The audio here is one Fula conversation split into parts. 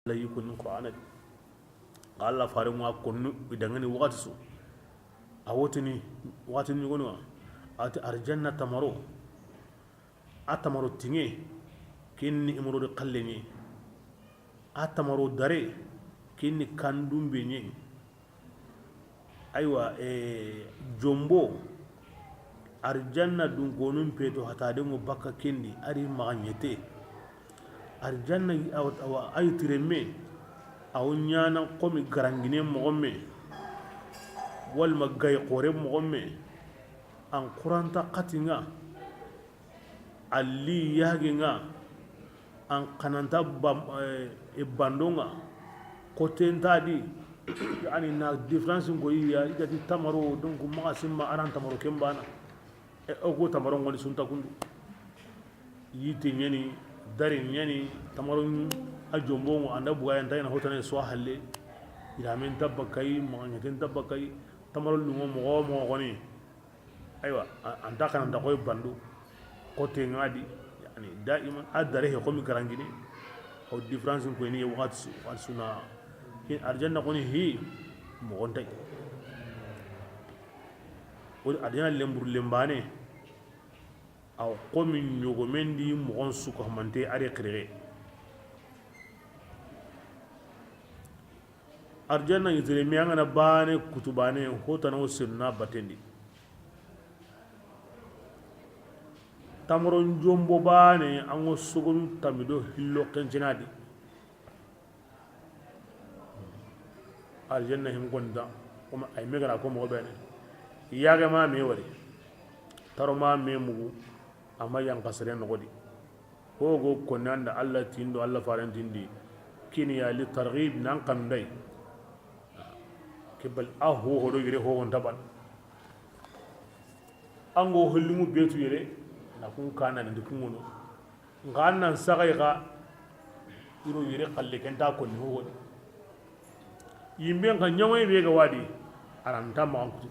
la yikun qur'ana Allah farin wa kunnu idangani wakati su a wotini wakati ni gono ati arjanna tamaro a tamaro tinge kinni imuru de qalleni a tamaro dare kinni kandumbe ni aywa jombo arjanna dun gonum peto hatade mo bakka kendi ari maganyete arjanna awa ay tireme aw nyana komi garangine mogomme wal magay qore mogomme an quranta qatinga alli yaginga an kananta bandonga kotentadi yani na difference ngo ya igati tamaro donc maga simma aran tamaro kembana o go tamaro ngoni sunta kundu yiti nyani dari nyani tamaro a jombo ngo anda buga yanta na hotane so halle ila men tabakai mo nyaten tabakai tamaro lungo mo goni aywa anda kana nda koy bandu kote ngadi yani daima adare he komi karangini o difference ngo ni wakati suna arjanna koni hi mo gontay o arjanna lembur lembane aw komi nyogo mendi mo gon suko mante are khire arjanna yitere mi ngana bane kutubane hotana o sunna batendi tamron jombo bane ango sugun tamido hillo kencinadi aljanna him gonda kuma ay megara ko mo bene yaga ma me wari taro ma me mugu amma yang kasare no godi hogo konanda Allah tindo Allah farantindi kini ya li targhib nan kam dai kibal ahu hodo yire ho on tabal ango hollimu betu yire na kun kana ndi kungono ngannan sagay ga iro yire khalle kenta ko ni ho yimbe nga nyawai be ga wadi aranta ma ankuti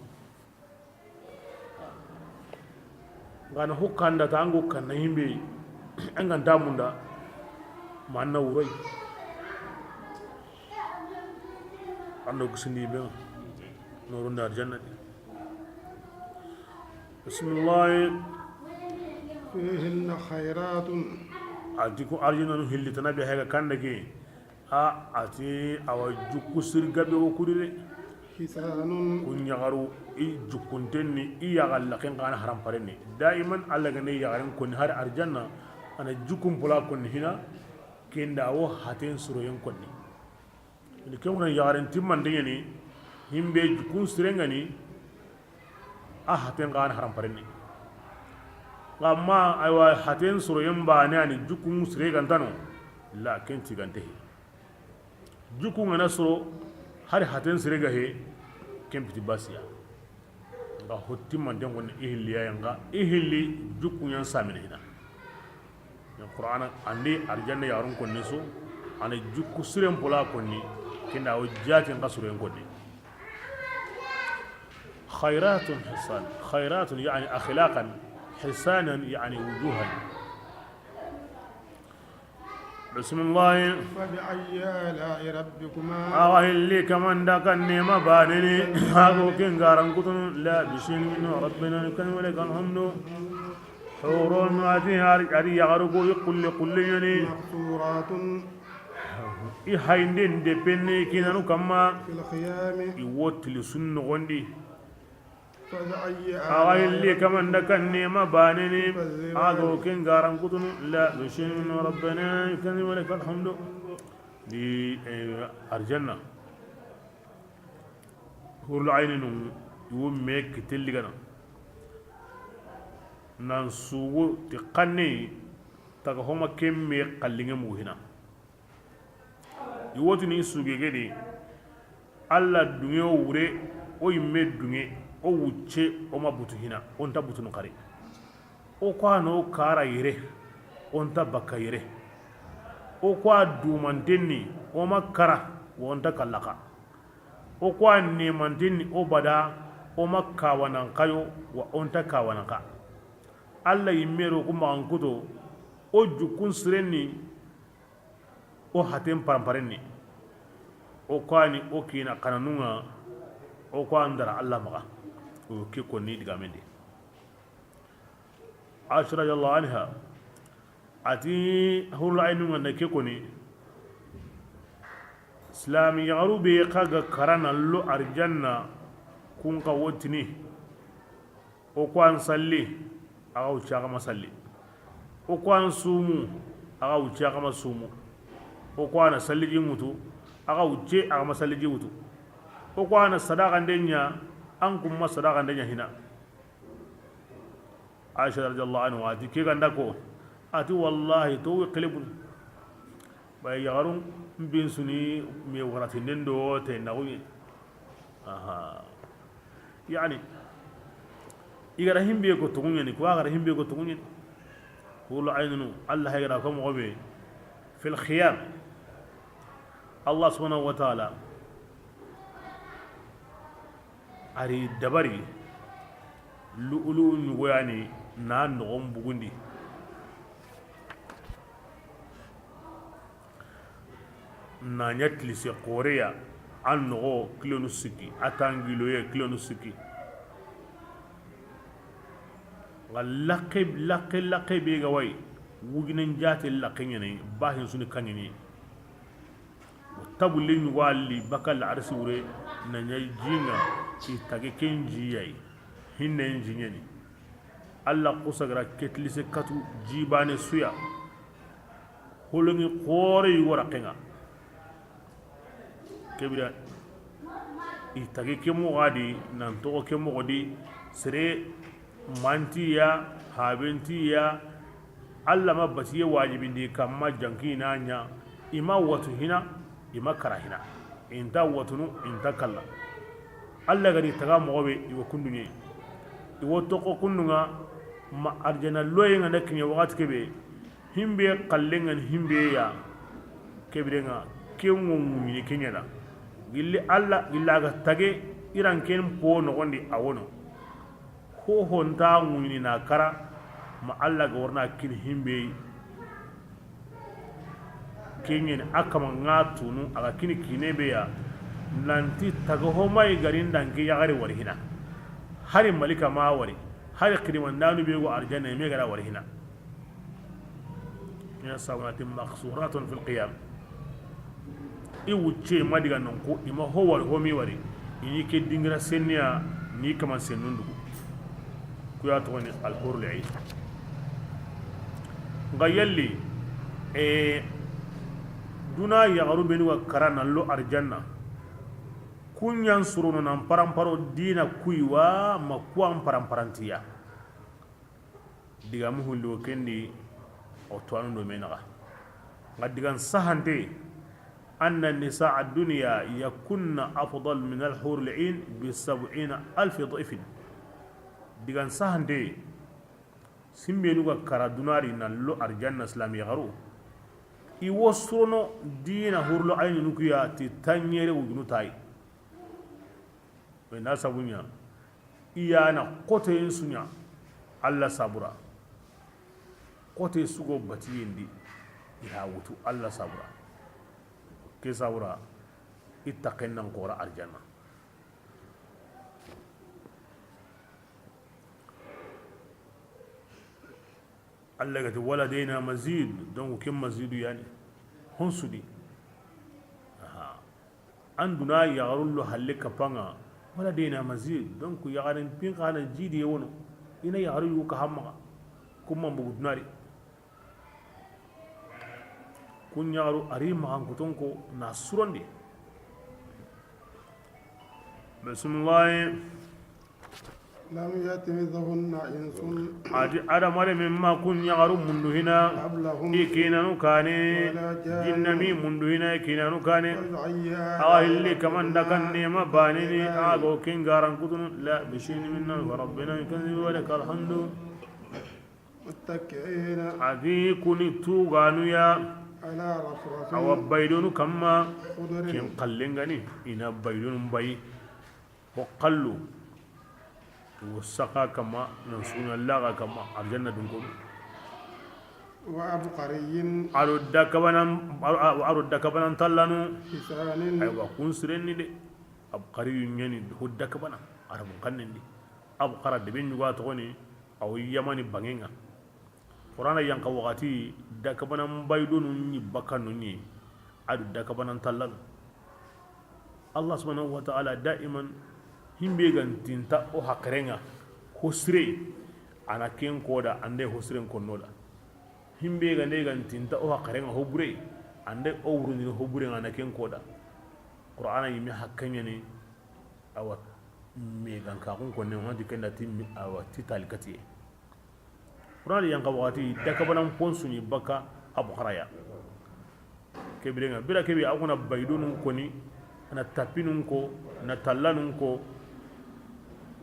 ngana hukanda tango kan yimbe angan damunda manna wurai ando kusini be nurun dar jannati bismillah fihinna khairatun atiku arjina hilli tanabi hega kandake ati awa jukku sirgabe o kudire hisanun kunyagaru i jukkuntenni i yagalla ken kana haram parenni daiman alla gane yagarin konni har arjanna ana jukkum pula konni hina kenda wo haten suroyen konni ni kemuna yagarin timman dengeni himbe jukkun sirengani a haten kana haram parenni amma aywa haten suroyen ba ne ani jukkun siregan tano la ken tigantehi juku ngana soro hari haten sirega he kempiti basiya nga hotti man den gon ihli ya nga ihli juku yan samina hina ya qur'ana andi arjanna yarun kon neso ana juku siren pola konni kinda o jati nga soro en konni khairatun hisan khairatun yani akhlaqan hisanan yani wujuhan بسم الله فبأي آلاء ربكما اللي كمان دا كان نيما بانني هاغو كين غارن كتن لا بشين من ربنا كان ولك الحمد حور ما فيها اري يغرقو يقول كل يعني مقصورات اي هايندين دي بني كينانو كما في الخيام يوت لسن غندي فبأي اللي كمان دا كان نيما بانني هاغو كين غارن كتن لا بشين من ربنا كان ولك الحمد دي arjanna hurul ayninu yu mek tilligana nan sugu ti qanni taga homa kemme qallinge mu hina yuwoti ni sugege alla dunge wure o yimme dunge o wucce o mabutu hina on tabutu no kare o kwano kara yire on tabaka yire o kwa dumantenni o makara wonta kallaka o kwa nemantenni o bada o makkawanan kayo wa onta kawananka alla yimmero kuma ankuto o jukun sirenni o haten paramparenni o kwani o kina kananunga o ko andara Allah maga o ke konni digamendi Aisha radiyallahu anha ati hurul ainunga na ke koni islami yagaru be kaga karana lo arjanna kun ka wotini o ko an salli aga wuce aga masalli o ko an sumu aga wuce aga masumu o ko ana salliji mutu aga wuce aga masalliji wutu o ko ana sadaka ndenya an kuma sadaka ndenya hina Aisha radiyallahu anha ati ke ganda ko ati wallahi to qilibun bay yagarun bin suni me warati ndendo te nawi aha yani igara himbe ko tugunya ni ko agara himbe ko tugunya qulu aynunu Allah hayra ko mo be fil khiyam Allah subhanahu wa ta'ala ari dabari lu'ulu ngoyani na nogom bugundi na nyatli se korea an nogo kilonu siki atangilo ye kilonu siki laqib be ga way wuginen jati laqin ne bahin suni kanini tabulin wali bakal arsure na nyay jinga ci tage kenji yai hinne jinjeni Allah kusagra ketli se katu jibane suya holongi khore yu waraqinga kebira itage kemo gadi nan to kemo godi sere mantiya habentiya Allah mabati wajibin di kamma jankina nya ima watu hina ima karahina inta watunu inta kalla Allah gadi taga mobe iwo kundunye iwo toko kundunga ma arjana loyenga naknya wakati kebe himbe kallengan himbe ya kebirenga kengo mumini kenyada gilli Allah gillaga tage iran ken po no gondi awono ho honta mumini na kara ma Allah ga warna kin himbe kenyen akama ngatunu aga kini kinebe ya nanti tago homay garin dangi yagare warhina hari malika ma wari hari kiriman danu be go arjanna me gara warhina ya sawatin maqsuratun fil qiyam i wuce madiga non ko ima howar homi wari ini ke dingira senniya ni kama sennundu ku ya to ni al hurul ain gayalli duna yagaru beni wa karana lo arjanna kunyan suruno nan paramparo dina kuiwa makuan paramparantiya diga muhullo kendi o toanu do menaga ngadigan sahante anna nisaa ad-dunya yakunna afdal min al-hur al-ain bi 70000 dhif digan sahante simbenu ga kara dunari nan lo arjanna islami garu i wosrono dina hurlo ayni nukuya ti tanyere wujunu tay be na sabunya iyana kote sunya Allah sabura kote sugo batiyindi iha wutu Allah sabura ke sabura ittaqinna qura arjanna Allah gati waladaina mazid donc kim mazidu yani hon sudi an duna yagarullo halika panga waladaina mazid donc yagarin pin kana jidi wono ina yagaru yuka hamma kuma mbugu dunari kun yagaru ari mahan kutonko na surondi bismillah لم يتمثهن إنس ada mare min ma kun yagaru mundu hina قبلهم ikina nu kane jinnami mundu hina ikina nu kane ahilli kaman dakan nema banini ago kin garan kutun la bishin minna wa rabbina yakzibu wa lakal hamdu متكئين adi kuni tuganu ya على رفرف awabaidunu kamma خضر kin qallengani ina baidunu bay ko qallu وسقا كما نسون الله كما الجنة دنكم وعبقري aro dakabanan tallanu حسان aywa kun sirenni de abqari nyani ho dakabana arabu kannindi abqara de ben yuga togoni aw yamani bangenga qur'ana yanka wakati dakabanan baydonu ni bakanu ni adu dakabanan tallanu allah subhanahu wa ta'ala daiman himbe gantinta o hakrenga hosre ana ken koda ande hosren konnoda himbe gande gantinta o hakrenga hobure ande o wuruni hobure ana ken koda qur'ana yimi hakkanya ni awa me ganka kun konne wandi kenda timmi awa titalikati qur'ana yanka wakati dakabanan ponsuni baka abu haraya kebirenga bila kebi akuna baydonu koni na tapinun ko na tallanun ko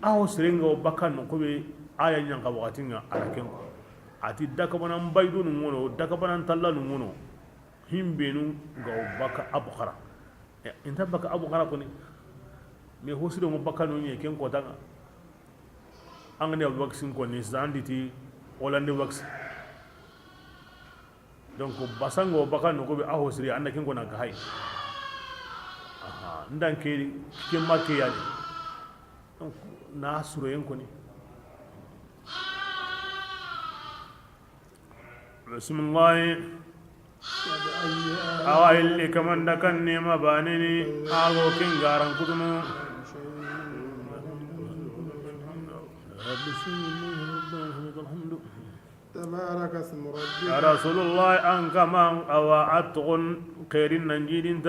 aho serenga o bakkan ko be aya nyanga wakati nga araken ko ati dakabanan baydonu ngono dakabanan tallanu ngono himbenu ga o baka abukhara inta baka abukhara ko ni me hosido mo bakkanu ni ken ko tanga angane vaccine ko ni zanditi olande vaccine donc basango bakkan ko be aho siri anda ken ko na ga hay ndan ke make yali donc na suro yen koni bismillah awai kaman da kan ne ma bane ni ago kin garan kudumu تبارك اسم ربك يا رسول الله أنك من أوعدتغن خير ننجيد انت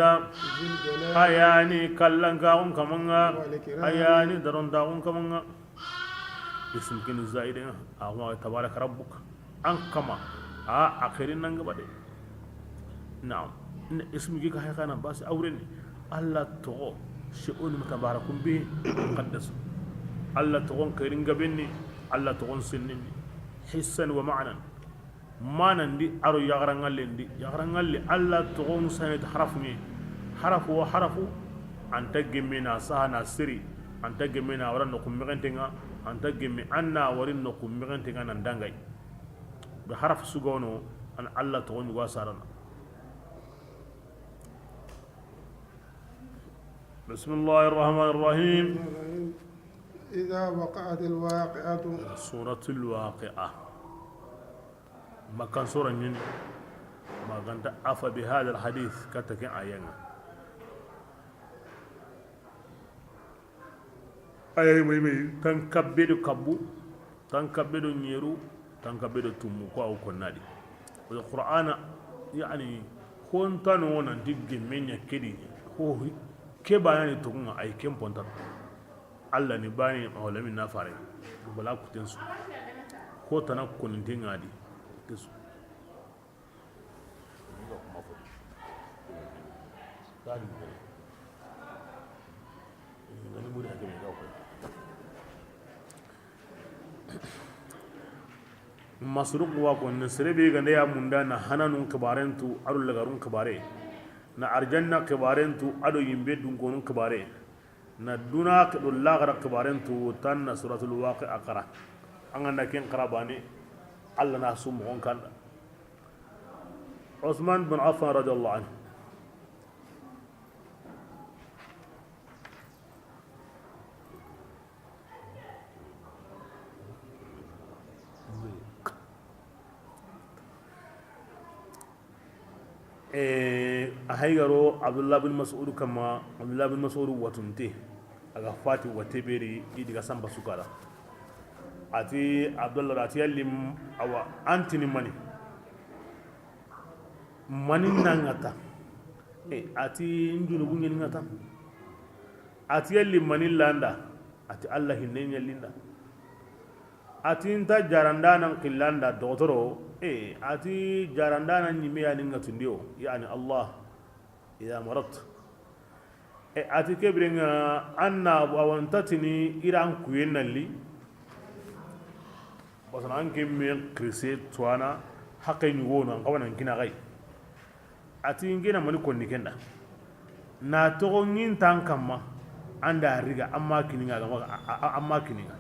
ذي الجلال أياني كلن كاون كمانغا والإكرام أياني درون داون كمانغا اسم كن زائد أهو تبارك ربك أنك ما أخير ننجا بدي نعم اسم كي كهي كان بس أورني الله تغو شؤون متبارك به مقدس الله تغون خيرين قبني الله تغون سنني حسا ومعنى ما نندي أرو يغرن اللي الله تغون سنة حرفني حرف وحرف أن تجمعنا سهنا سري أن تجمعنا ورن نقوم مغنتنا أن تجمع أنا ورن نقوم مغنتنا نندعي بحرف سجونه أن الله تغون واسرنا بسم الله الرحمن الرحيم إذا وقعت الواقعة سورة الواقعة ما كان سورة نين ما كانت أفا بهذا الحديث كتكين آيانا آيانا مي تنكبدو كبو تنكبدو نيرو تنكبدو تموكو أو كنادي والقرآن يعني كنتان وانا ديجي من يكيدي هو كيباني تكون أي كيم بونتان Allah ni bani awalamin na fare bala kutin su ko tana kunintin adi kisu masruq wa ko nisrebe gande ya munda na hananun kibarentu adu lagarun kibare na arjanna kibarentu adu yimbe dungonun kibare na duna ke do lagara kibarentu tan suratul waqi'a qara angana ken qarabani alla na sum on kan Uthman bin Affan radiyallahu anhu ahaygaro Abdullah bin Mas'ud kama Abdullah bin Mas'ud watunte aga fati wateberi idiga samba sukara ati Abdullah ati yalim awa antini mani nangata ati njulu bunye ngata ati yalim mani landa ati Allah hinne yalinda ati inta jaranda nan qillanda dotoro ati jaranda nan nyime ya ninga tundio yani Allah idha marat ati kebrenga anna awantatini iran kuyenali basana anke me krise twana haqqin wona ngawana ngina gai ati ngina mani konni kenda na to ngin tankamma anda riga amma kininga amma kininga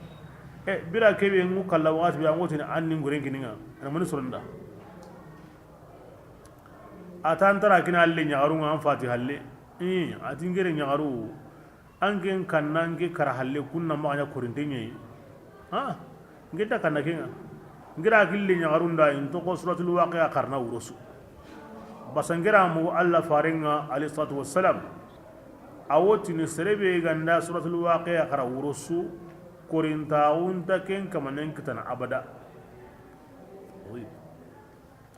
bira kebe ngu kala wati biya ngoti an ni nguren kininga ana mani soronda atantara kina halle nyagaru an fati halle atingere nyagaru angen kanna nge kara halle kunna ma nya korintenye ha ngeta kanna kenga ngira kille nyagaru nda into ko suratul waqi'a karna urusu basangera mu alla farenga alayhi salatu wassalam awoti ni serebe ganda suratul waqi'a kara urusu korinta unta ken kamanen kitana abada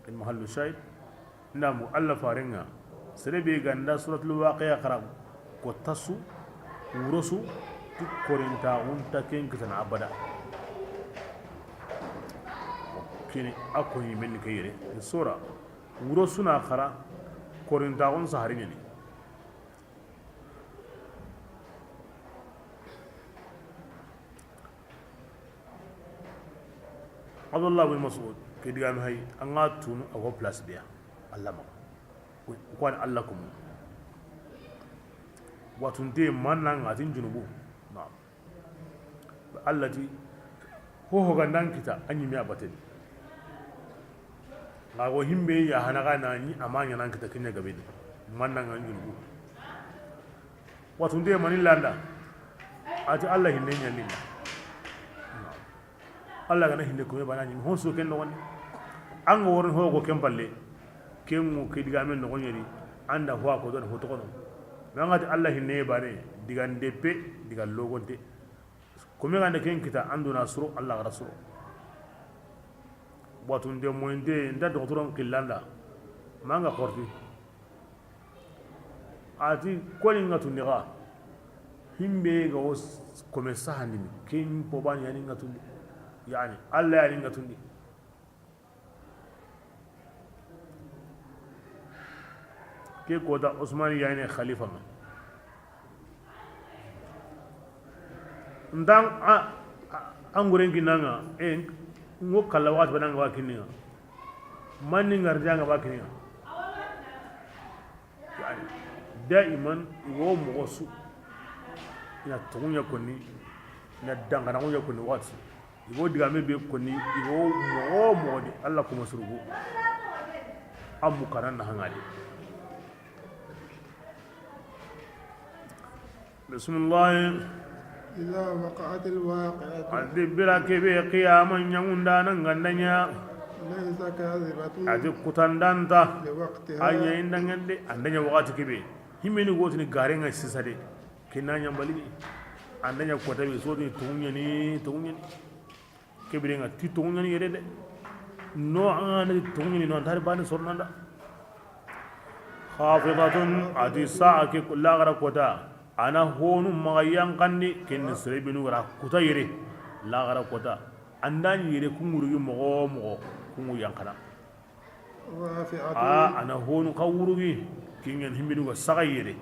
المحل الشاهد نعم مؤلف رنga serebe ganda suratul waqi'a kara kotasu urosu korinta unta ken kitana abada kini ako yi men kayire sura urosu na kara korinta un saharin ne Abdullah bin Mas'ud ke diga mi hay anga tunu ago place biya Allah ma ko an Allah kum watunde manna ngatin junubu na'am allati ho gandan kita anyi mi abaten ngago himbe ya hanaga na ni amanya nan kita kinya gabe manna ngan junubu watunde manilanda ati Allah hinne nyalina Allah gana hinde ko bana ni hon so ken no woni an go woron ho go ken balle ken mu ke diga men no nyeri anda ho ko don ho to kono ngati Allah hinne bare diga ndepe diga logonte ko me ganda ken kita anduna suru Allah rasul watu nde moinde nda doktoron killanda manga korti ati ko ni ngatu niga himbe go ko me sahandi ken po bani yani ngatu يعني الله يعني نتندي كيف قد عثمان يعني خليفة ندان أنغرين كنانا ngo kalawat banang wakiniya man ngarjanga wakiniya yani daiman wo mosu ina tunya koni na dangana ngo koni wati igo diga me be koni igo mo di Allah kuma surugo amu karan na hangade bismillah إذا وقعت الواقعة adi birake be qiyaman nyangunda nan gandanya ليس كاذبة adi kutandanta لوقتها anya indangande andanya wakati kebe himeni gotini garenga sisade kinanya mbali andanya kota be so ni tunya ni kebirenga ti tunya ni yede no ana tunya ni no antare bani sornanda khafidatun adi sa'a ke kullagra kota ana honu magayan kandi ken serebinu gara kuta yere la gara kota andani yere kungurugi mogo kungu yankana رافعة ana honu kawurugi kingen himbinu ga saga yere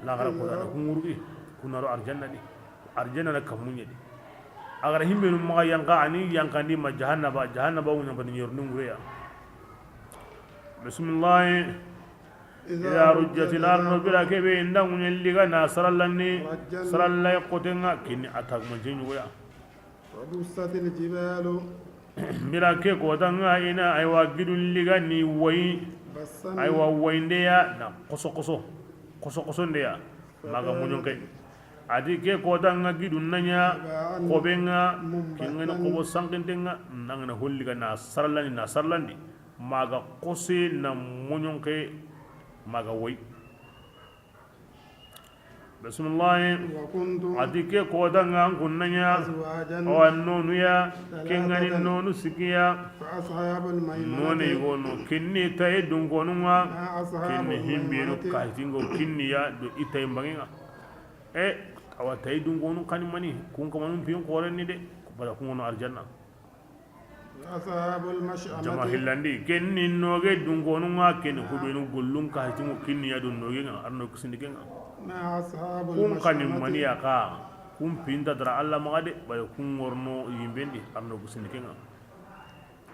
la gara kota kungurugi kunaro arjanna di arjanna na kamunye di agar himbinu magayan ka ani yankandi ma jahannaba wunya bani yornu ngureya bismillah إذا رجت الأرض بلا كبي إندم يلقى ناصر لني صر الله يقتنا كني أتاك مجين ويا وبست الجبال بلا كي قتنا إنا أيوا جد اللقى ني وي أيوا وين ديا نا قصو ديا ما كمجون كي أدي كي قتنا جد النيا قبنا كنا قبو سانكين تنا نعنا هول لقى ناصر لني ما كقصي نمجون كي maga woy bismillah adike ko danga kunnanya o annonu ya kengani nonu sikiya noni gono kinni tay dungonunga kinni himbinu kaitingo kinni ya do itay mbanginga awa tay dungonu kanimani kun kamanum pin qorenni de bala kun arjanna أصحاب المشأمة jama hillandi kenni noge dungonu nga kenni hubenu gollum ka hatimu kinni ya dun noge nga arno kusindike nga ما أصحاب kun kanim المشأمة mani ya ka kun pinta dara Allah magade bay kun worno yimbendi arno kusindike nga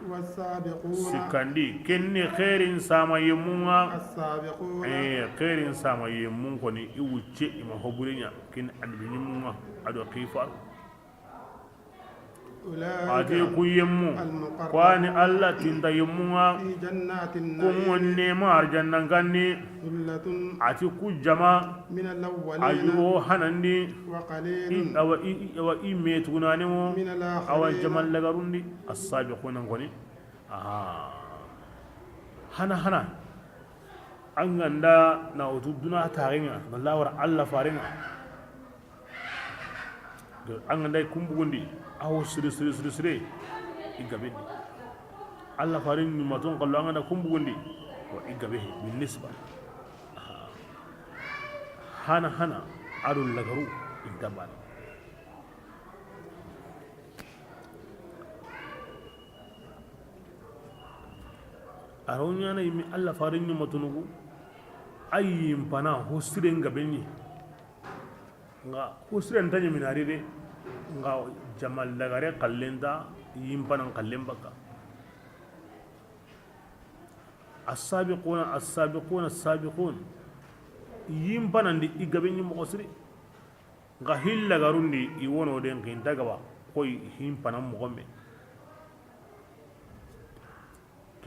والسابقون sikandi kenni khairin sama yemunga السابقون khairin sama yemun koni iwuce ima hobulenya kin adbi nyimunga ado khifar ati أولئك ku yemmu kwani Allah tinda yemmunga في جنات ku النعيم wonne ma arjannan ganni ثلة ati ku jama من الأولين ayugo hanandi وقليل awa imme tunani mo من awa الآخرين jamal lagarundi as-sabiquna ngoni aha hana an ganda na utuduna taringa wallawar Allah faringa an ganda kumbugundi awo sire igabedi Allah farin ni maton kallo an ganda kumbugundi wa igabehi bin nisba hana arul lagaru intabal aronya na yimi Allah farin ni matunugu ayyin pana hosiren gabenni nga hosiren tanya minari de nga jamal lagare kallenda yimpanan kallen baka as-sabiqun yimpanan di igabenni mo osri nga hilla garundi iwono den kinta gaba koy himpanan mo gombe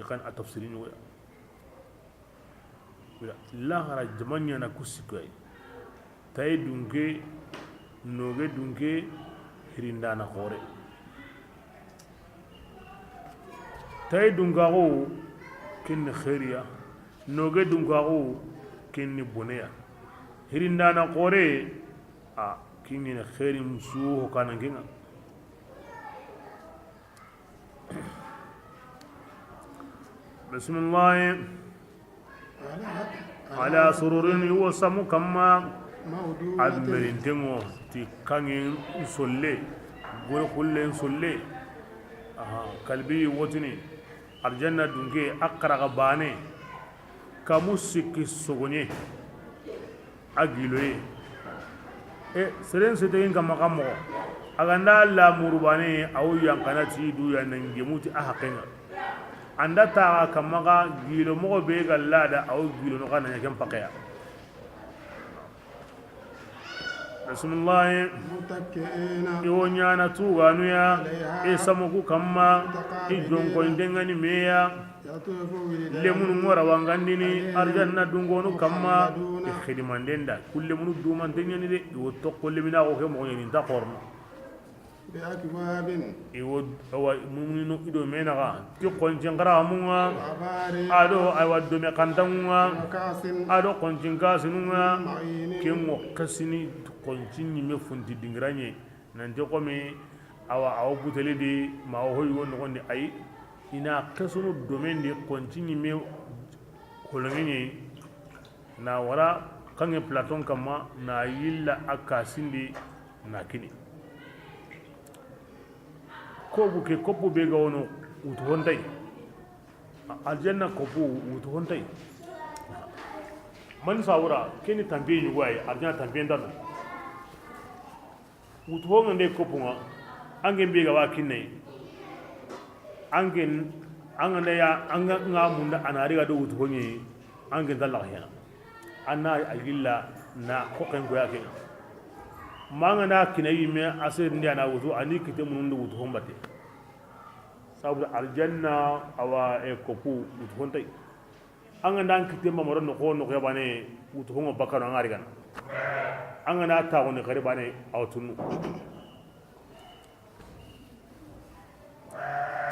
kan atafsirin wa la hara jamanya na kusikay tay dunke noge dunke hirinda na khore tay dungago kin khairiya noge dungago kin boneya hirinda na khore a kin ni khairi musu kana nginga بسم الله على سرور يوسم كما أدمرين تمو تكانين سولي غور كلين سولي قلبي وطني الجنة دونكي أقرأ باني كموسيقى سوغني أجيلوي سرين ستين كما كمو أغنى لا مرباني أو ينقناتي دو ينجموتي أحقنا anda taga kamaga gilo mogo be gallada aw gilo no kana nyakam pakaya bismillah iwonyana tuganu ya isamuku kamma ijonko indengani meya lemunu ngora wangandini arjanna dungonu kamma khidimandenda kulle munu duman tenyani de iwo tokko lemina ko ke mo nyini ta korno بأكواب iwo awa mumino ido menaga ti konjin gara munga ado awa do me kantangunga وكأس ado konjin kasinunga معين kengo kasini konjin ni me fundi dingranye nan de ko me awa buteli di ma o hoy won gonde ay ina kasunu domaine de konjin ni me kolongenye na wara kange platon kama na yilla akasindi na kini kobu ke kopu be ga wono utu hontai aljanna kopu utu hontai man sawura keni tambe ni waye aljanna tambe ndano utu honga ne kopu nga angen be ga wakinai anga ya anga nga munda anari ga do utu honye angen dalla hena anna agilla na koken go yake manga na kinayi me asir ndia na wutu ani kite munundu wutu hombate sabu aljanna awa e kopu wutu hontai anga ndan kite mamoro no ko no yabane wutu hongo bakano ngari gan anga na ta woni kare bane awtunu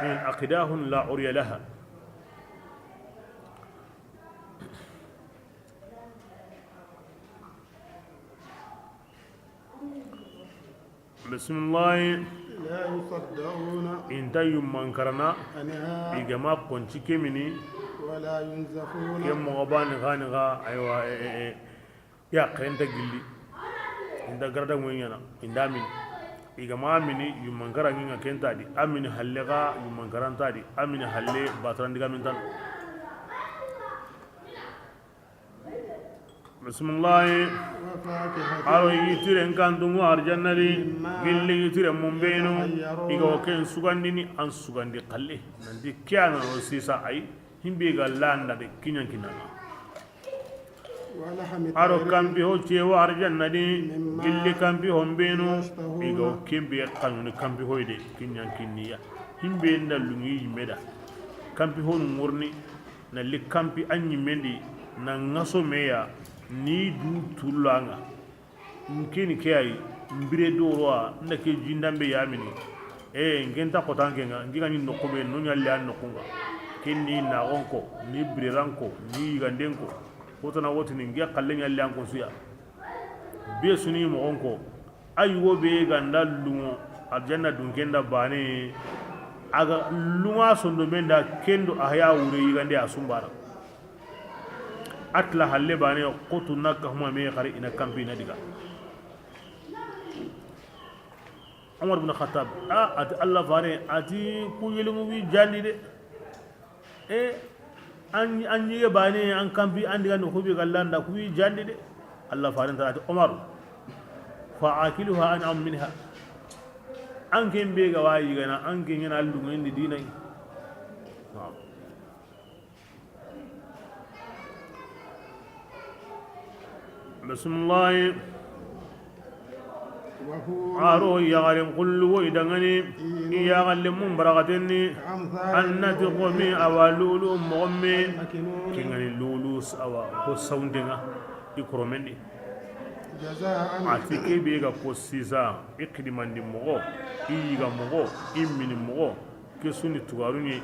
min aqidahun la uriya laha بسم الله لا يصدعون انت يمن كرنا عنها إجماع كونتي كميني ولا ينزفون كم مغبان غانغا أيوة يا كنت جلي انت كردا ويننا اندامين إجماع مني يمن كرنا كنت أدي أمين هلقا يمن كرنا تادي أمين هلي باتران دكا من تان بسم الله وفاكهة aro yitire nkandungu arjannali gilli yitire mumbenu igo ken sugandini an sugandi qalle nandi kyana no sisa ay himbe galanda de kinyan kinana ولحم aro طير kampi ho cewa arjanna di Mimma gilli kampi hombenu yashtahuna. igo kimbe kanuni kampi hoyde kinyan kinniya himbe na lungi meda kampi honu murni na li kampi anyi mendi na ngaso meya ni du tulanga nkini kiyai mbire doroa ndake jindambe yamini ngenta kotanke nga ngiga ni nokobe no nyalle an nokunga kinni na onko ni briranko ni gandenko wotana wotini ngiya kalle nyalle an ko suya be suni mo onko aywo be ganda lungo aljanna dun kenda bane aga lunga sondo menda kendo ahya wure yigande asumbara atla halle bane qotu nakka huma me khari ina kampi na diga Umar bin Khattab ati Allah fare ati ku yelmu wi jandi de an yi bane an kampi an diga no hobi gallanda ku wi jandi de Allah fare ta ati Umar fa akiluha an am minha an ken be ga wayi gana an ken yana lungu indi dinai bismillah aro yagarin kullu wo idangani iyagal mun barakatenni annati qomi awalulu mu'mi kingani lulus awa ko soundinga ikromendi جزاء atike be ga ko sisa ikrimandi mogo iyiga mogo immini mogo kesuni tugaruni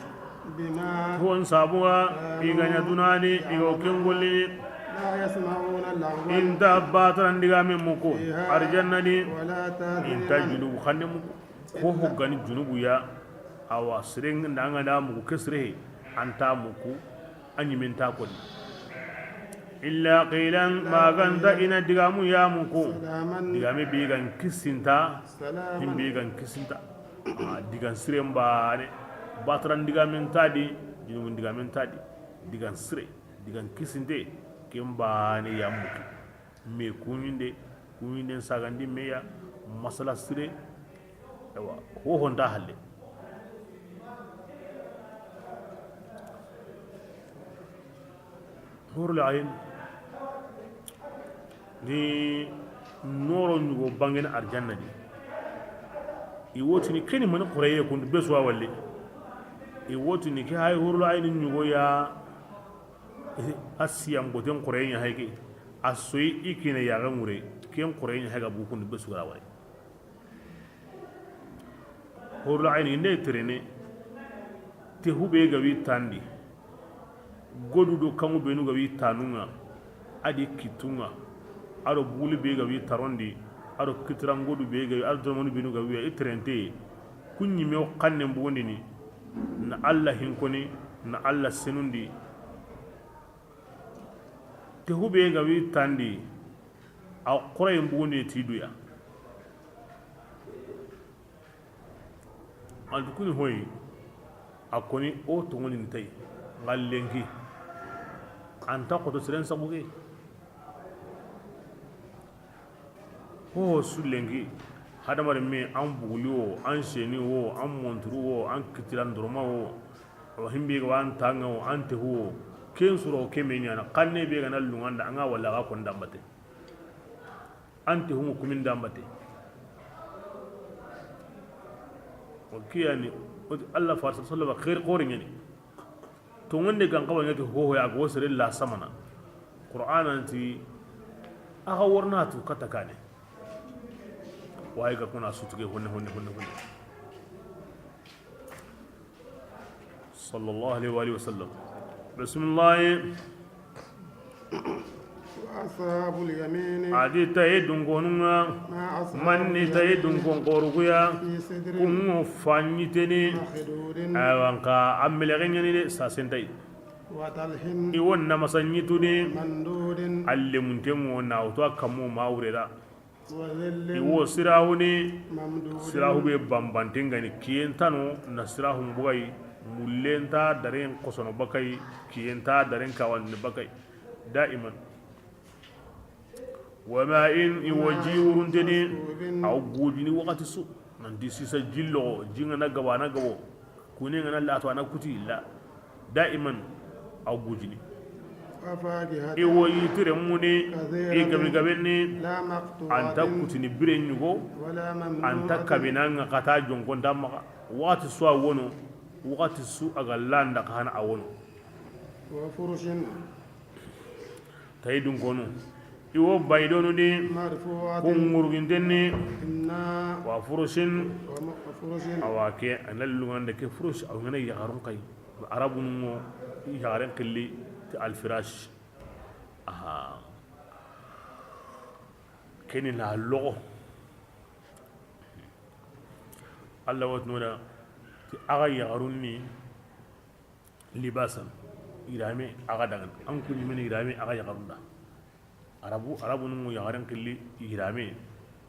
بما hon sabuwa iganya dunani igo kengoli لا يسمعون اللغو inta bataran diga men muko arjanna ni ولا تاثير inta junubu khande muko ko hoggani junubu ya awa sireng ndanga da muko kesre anta muko anyimin ta ko illa qilan ma ganda ina diga mu ya muko سلاما diga me bi gan kisinta سلاما himbe gan kisinta digan sirem baane bataran diga men tadi junubu diga men tadi digan sire digan kisinte kembani ya muki me kunyinde sagandi meya masala sire ewa ho honda halle hurul ayn ni noro nyugo bangen arjanna di i wotini keni man qureye kun beswa walle i wotini ki hay hurul ayn nyugo ya asiyam goten quraynya hayke asoy ikine ya gamure ken quraynya haga bukun besura wale horla ayni ne trene te hube ga wi tandi godu do kamu benu ga wi tanunga adi kitunga aro buli be ga wi tarondi aro kitran godu be ga aro domonu benu ga wi itrente kunni me kanne mbondi ni na Allah hinkoni na Allah senundi te hube ga wi tandi a qurayim buune tiduya aldukuni hoyi akoni o tongoni ntay ngallengi anta ko to siren sabuge ho sulengi hadamar me an buguli wo an sheni wo an montru wo an kitiran durma wo o himbe ga wan tanga wo an te wo ken suro keme nyana kanne be ga nallunganda anga walla ga kon dambate ante humu kumin dambate o kiyani Allah farsa sallama khair qorin yani to wonde gan kawa ngati ho ya go sere la samana qur'anan ti aga warna tu katakane way ga kuna sutuge honne sallallahu alaihi wa sallam bismillah وأصحاب اليمين adi tayi dungonunga ما أصحاب manni tayi dungon qoruguya في سدر kungo fanyiteni مخدود awanka ammilegenyani de sasentay وطلح iwon namasanyituni مندود alle muntemo nawto akkammo mawreda وظل iwo sirahuni ممدود sirahu be bambantengani kiyentano na sirahu mbugai mullenta daren kosono bakai kiyenta daren kawanni bakai da'iman wama in iwajiwurunteni aw gudini wakati su nanti sisa jillo jinga na gabo kune ngana la to ana kuti la da'iman aw gudini وفاكهة iwo yitire muni i gabi gabenni لا anta مقطوعة kutini bire ñugo ولا anta ممنوعة kabinanga kata jonkonta maga wakati su a wono wakati su aga landa ka hana a wono وفرش tayi dun konu iwo baydonu di مرفوعة kun ngurgintenni إنا wa furushin وفرش awa ke anallugande ke furush aw ngana yagarun kay arabu mo yagaren qilli ti alfirash aha keni na logo alla watnuna ti aga yagarun ni libasan irame aga dagan an kunni men irame aga yagarun da arabu mo yagaren qilli irame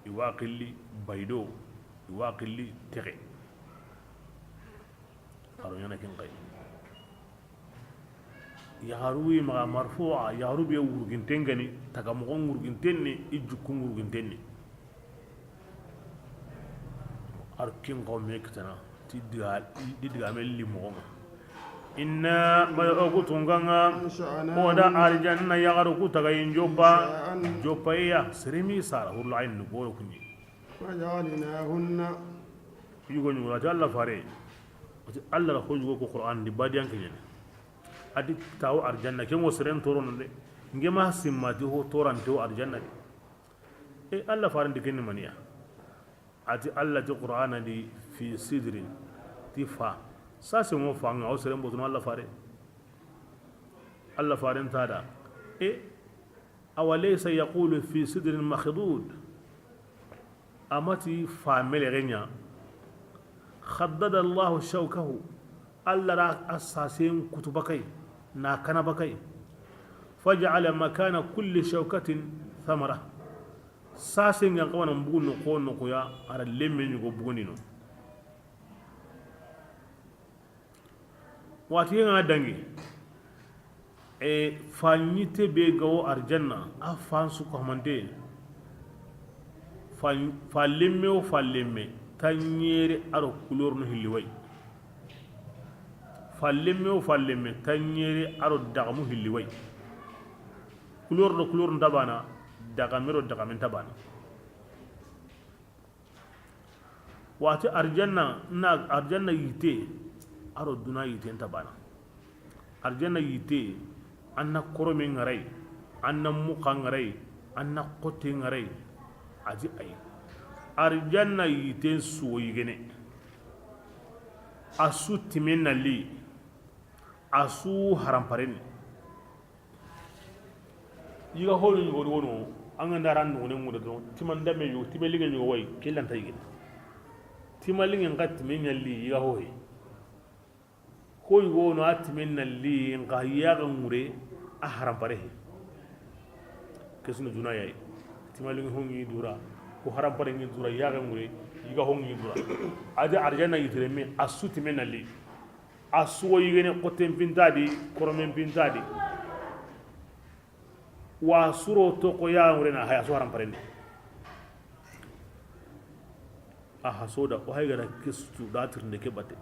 iwa qilli baydo iwa qilli tere أروينا كن قي يهروي مع مرفوعة يهروي ورجين تنجني تكمغون ورجين تني يجكون ورجين تني أركين قوم يكتنا تدعى ملي مغمى إنا ما يأكل تونغانا ودا أرجعنا يغرقو تغين جوبا يا سرمي سارة هو العين نقول كني وجعلناهن يقول نقول الله فاري Allah la hojugo ko Qur'an di badiyan kenyen adi taw arjanna ken wo seren toron de ngema simmati ho toran to arjanna de e Allah faran di kenni maniya ati Allah ti Qur'ana di fi sidrin ti fa sa se mo fa nga o seren botuno Allah fare Allah faran tada e awalaysa yaqulu fi sidrin makhdud amati fa mele renya خدد الله شوكه ألا را أساسين كتبكي ناكنا بكي فجعل مكان كل شوكة ثمرة ساسين ينقوانا مبون نقول نقويا على اللمين يقول بغنينو واتينا دنجي فانيتي بيغو أرجنة أفانسو كهمانتين فاللمي وفاللمي tanyere aro couleur no hilliway fallemme tanyere aro dagamu hilliway couleur ndabana dagamero dagamen tabana wati arjanna yite aro duna yite tabana arjanna yite anna koromi ngaray anna muqa ngaray anna qote ngaray aji ay arjanna yiten suwo yigene asu timen nali asu haramparen yiga holu yugo wono anga ndaran no ne mudo do timanda me yo timelinga yo way kelanta yigene timalinga ngat men nali yiga hoye ko yugo no atimen nali nga yaga ngure a harampare kesno duna yai timalinga hongi dura ko haram pare ngi dura yaga ngure yiga hongi dura ade arjana yitreme asuti menali asuwo yigene qotem pintadi koromen pintadi wa suro to ko ya ngure na haya so haram pare ni aha soda o hay gara kistu datir ne ke batte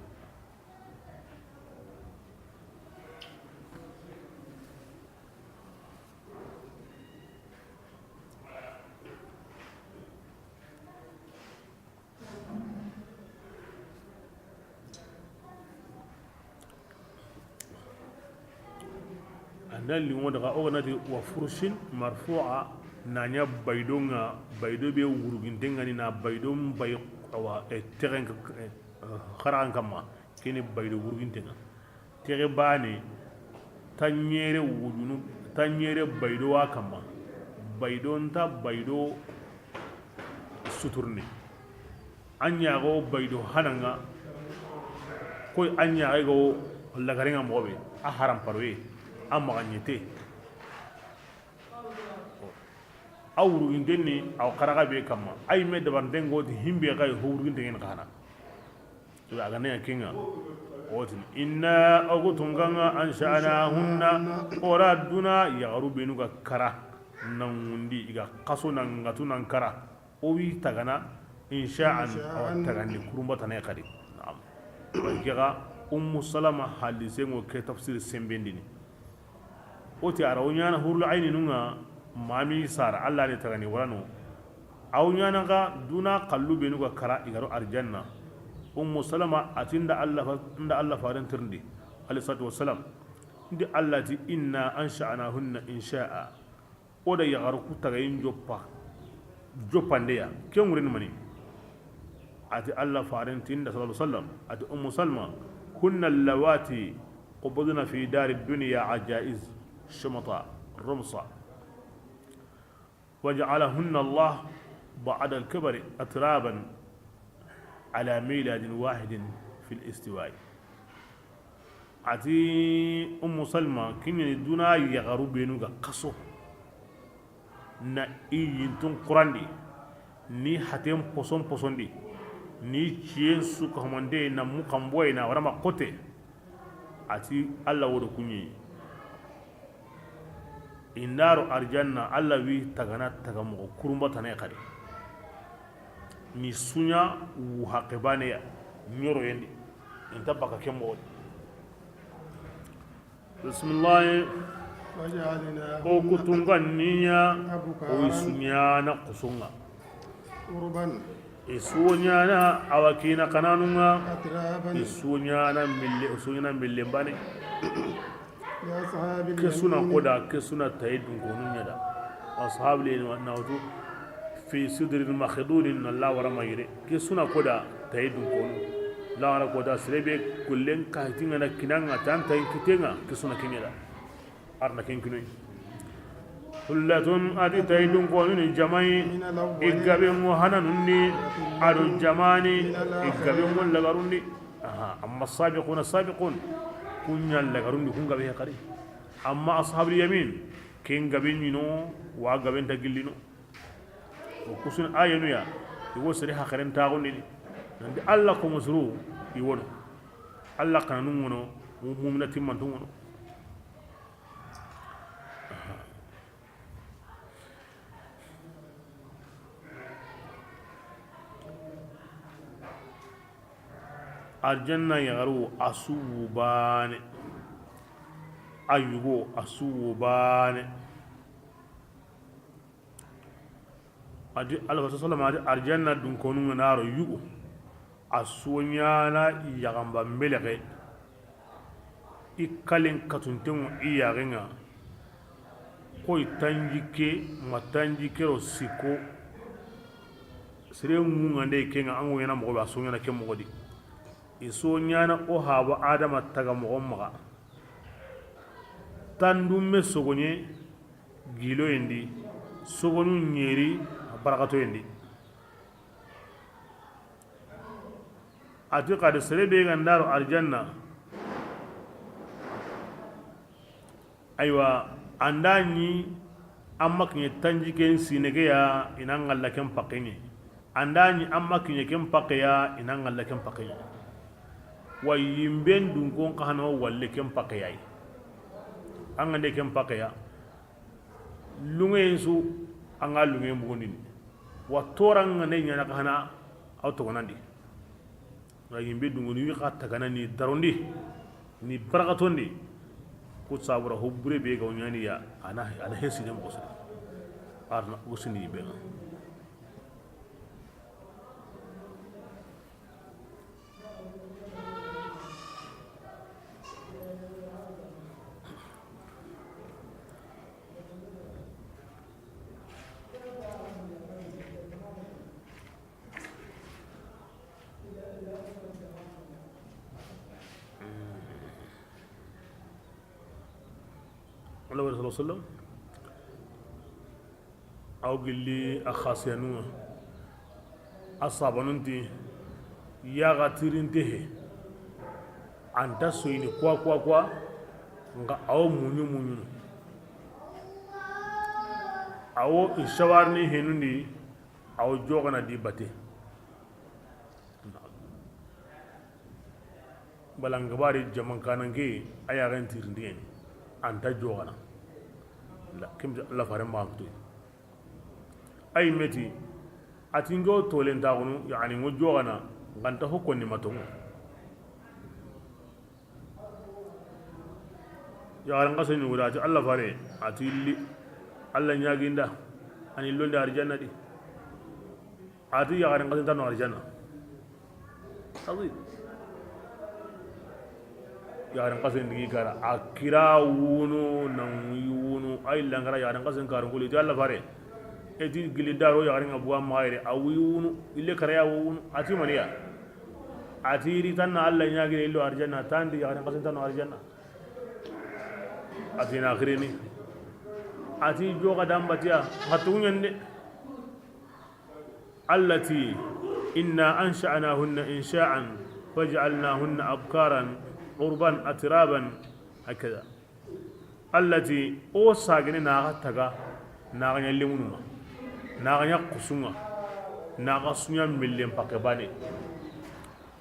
nan li wonda ga oganati wa furushin marfu'a nanya baydonga baydo be wurugintengani na baydom bay awa terrain kharan kama kini baydo wurugintenga tere bani tanyere wujunu tanyere baydo wa kama baydon ta baydo suturni anya go baydo hananga koy anya go lagarenga mobe a haram parwe amma ganyete awru indenni aw karaga be kamma ay me dabar dengo di himbe kay howru indegen kana to aga ne kinga otin inna agutunganga ansha'nahunna oraduna yaru benuga kara nangundi iga kaso nangatu nan kara o wi tagana insha'an aw tagandi kurumba tane kadi na'am wa kira ummu salama halisengo ke tafsir sembendini oti araw ñana hurlu ayni nunga mami sara Allah ne tagani warano aw ñana ga duna qallu be nuga kara igaro arjanna salama atinda Allah faran tirndi alayhi salatu wassalam ndi Allah ti inna ansha'nahunna insha'a oda yagaru ku tagayin joppandeya kengurin mani ati Allah faran tinda sallallahu alaihi wasallam ati salma kunna allawati qubudna fi dar ad-dunya ajaiz shumata rumsa waja'alahunna Allah بعد الكبر أترابا على ميلاد واحد في الاستواء عتي سلمى كن دونا يغرو بينوغا قصو نا ينتون قراندي ني حتيم بوسون دي ني تشين سوك هماندي نا مكامبوي نا ورما قوتي عتي الله ودو كوني النار أرجانا الله وي تغانا تغامو كرومبا تاني قدي ni sunya wu haqibane ya nyoro yendi inta baka kembo bismillah o kutunga niya o sunya na kusunga urban isunya na awakina kananunga isunya na mille bane ya sahabi kesuna koda kesuna tayidun gonunya da ashabli na wutu في سدر المخدود إن الله ورما يري كسونا كودا تايدون كون لا ورا كودا سربي كلن كايتين أنا كنانا تام تاين كتينا كسونا كينيلا أرنا كين كنوي كلتون أدي تايدون كون الجماعي إجابي مهانا نني أرو الجماني إجابي مول لغاروندي أما السابقون كنيا لغاروندي كون غبي هكاري أما أصحاب اليمين كين غبي نينو وغبي تجلينو وكسون آية نويا يقول سريحة خيرين تاغوني نندي الله كمسرو يقول الله كانونو ومؤمنة من تونو الجنة يغرو أسوبان أيوغو أسوبان adi Allah sallallahu alaihi arjanna dun konu naro yugo asunyana yagamba melege ikalen katuntengu iyagenga ko itanjike matanjike ro siko sire ngungande kenga ango yana mo ba sunyana ke mogodi isunyana o haba adama taga mo maga tandumme sogonye gilo endi sogonu nyeri barakato yendi ati qad serebe gandaro aljanna aywa andani amma kinye tanjike sinege ya inangalla kem pakenye andani amma kinye kem pakeya inangalla kem pakenye wa yimben dun kon kahano walle kem pakeya angande kem pakeya lungensu anga lungen bugondini wa toranga ne nyana kana auto gonandi ga yimbe dungoni wi khatta kana ni darondi ni baragatondi ku sabura hubbure be ga nyani ya ana hesi ne mo arna usini be الله صلى الله عليه وسلم أو قل لي أخاسيانو أصابنونتي يا غاتيرين تيه أنت سويني كوا nga aw munyu aw ishawarni henundi aw jogana di bate balangabari jaman kanange aya gantirindien anta jogana la kim la faram baktu ay meti atingo tolen taunu yani ngo jogana ganta hokoni matongo yaran kasan ni guda ati Allah fare ati illi Allah nyaginda ani londe arjanna di ati yaran kasan tano arjanna azim yaran kasan ni gara akira wunu nan wunu ay langara yaran kasan karun kuli ti Allah fare eti gilidaro yaran abuwa maire awi wunu ille karaya wunu ati maniya ati ri tanna Allah nyagire illo arjanna tandi yaran kasan tano arjanna ati na akhirini ati joga dambatiya hatunyande allati inna ansha'nahunna insha'an waj'alnahunna abkaran urban atraban hakaza allati o sagini na taga na ganya limunu na ganya kusunga na ga sunya millen pakabane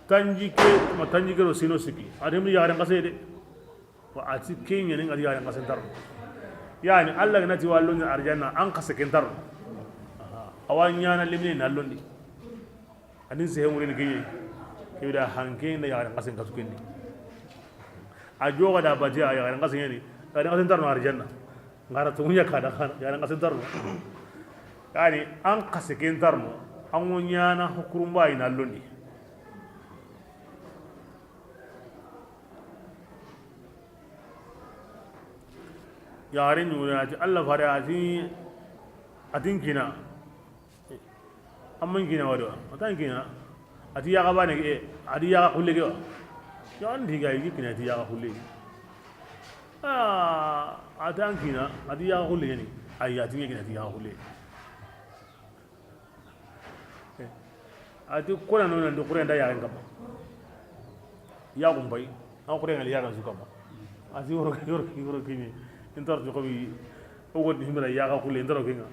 tanjike matanjike ro sino siki adem yaran kasede wa ati kenya nin adi yaran kasentar yani Allah ga nati wallon arjanna an kasekentar awanya na limni na londi adin se hewure ni giye kewda hanke na yaran kasen kasukendi a joga da baje a yaran kasen yani yaran kasentar no arjanna ngara tumunya kada yaran kasentar yani an kasekentar no an wonya na hukurumba ina londi yarin yura ati Allah fare ati atin kina amman kina wado atan kina ati ya gaba ne ati ya kulle ge ya andi ga yi kina ati ya kulle atan kina ati ya kulle ne ay ati kina ati ya kulle ati kona no ndo kure nda ya ngam ya gumbai an kure ngal ya ga zuka ba ati yoro kini intar to kobi o wodi himra ya ga kulle ndaro kinga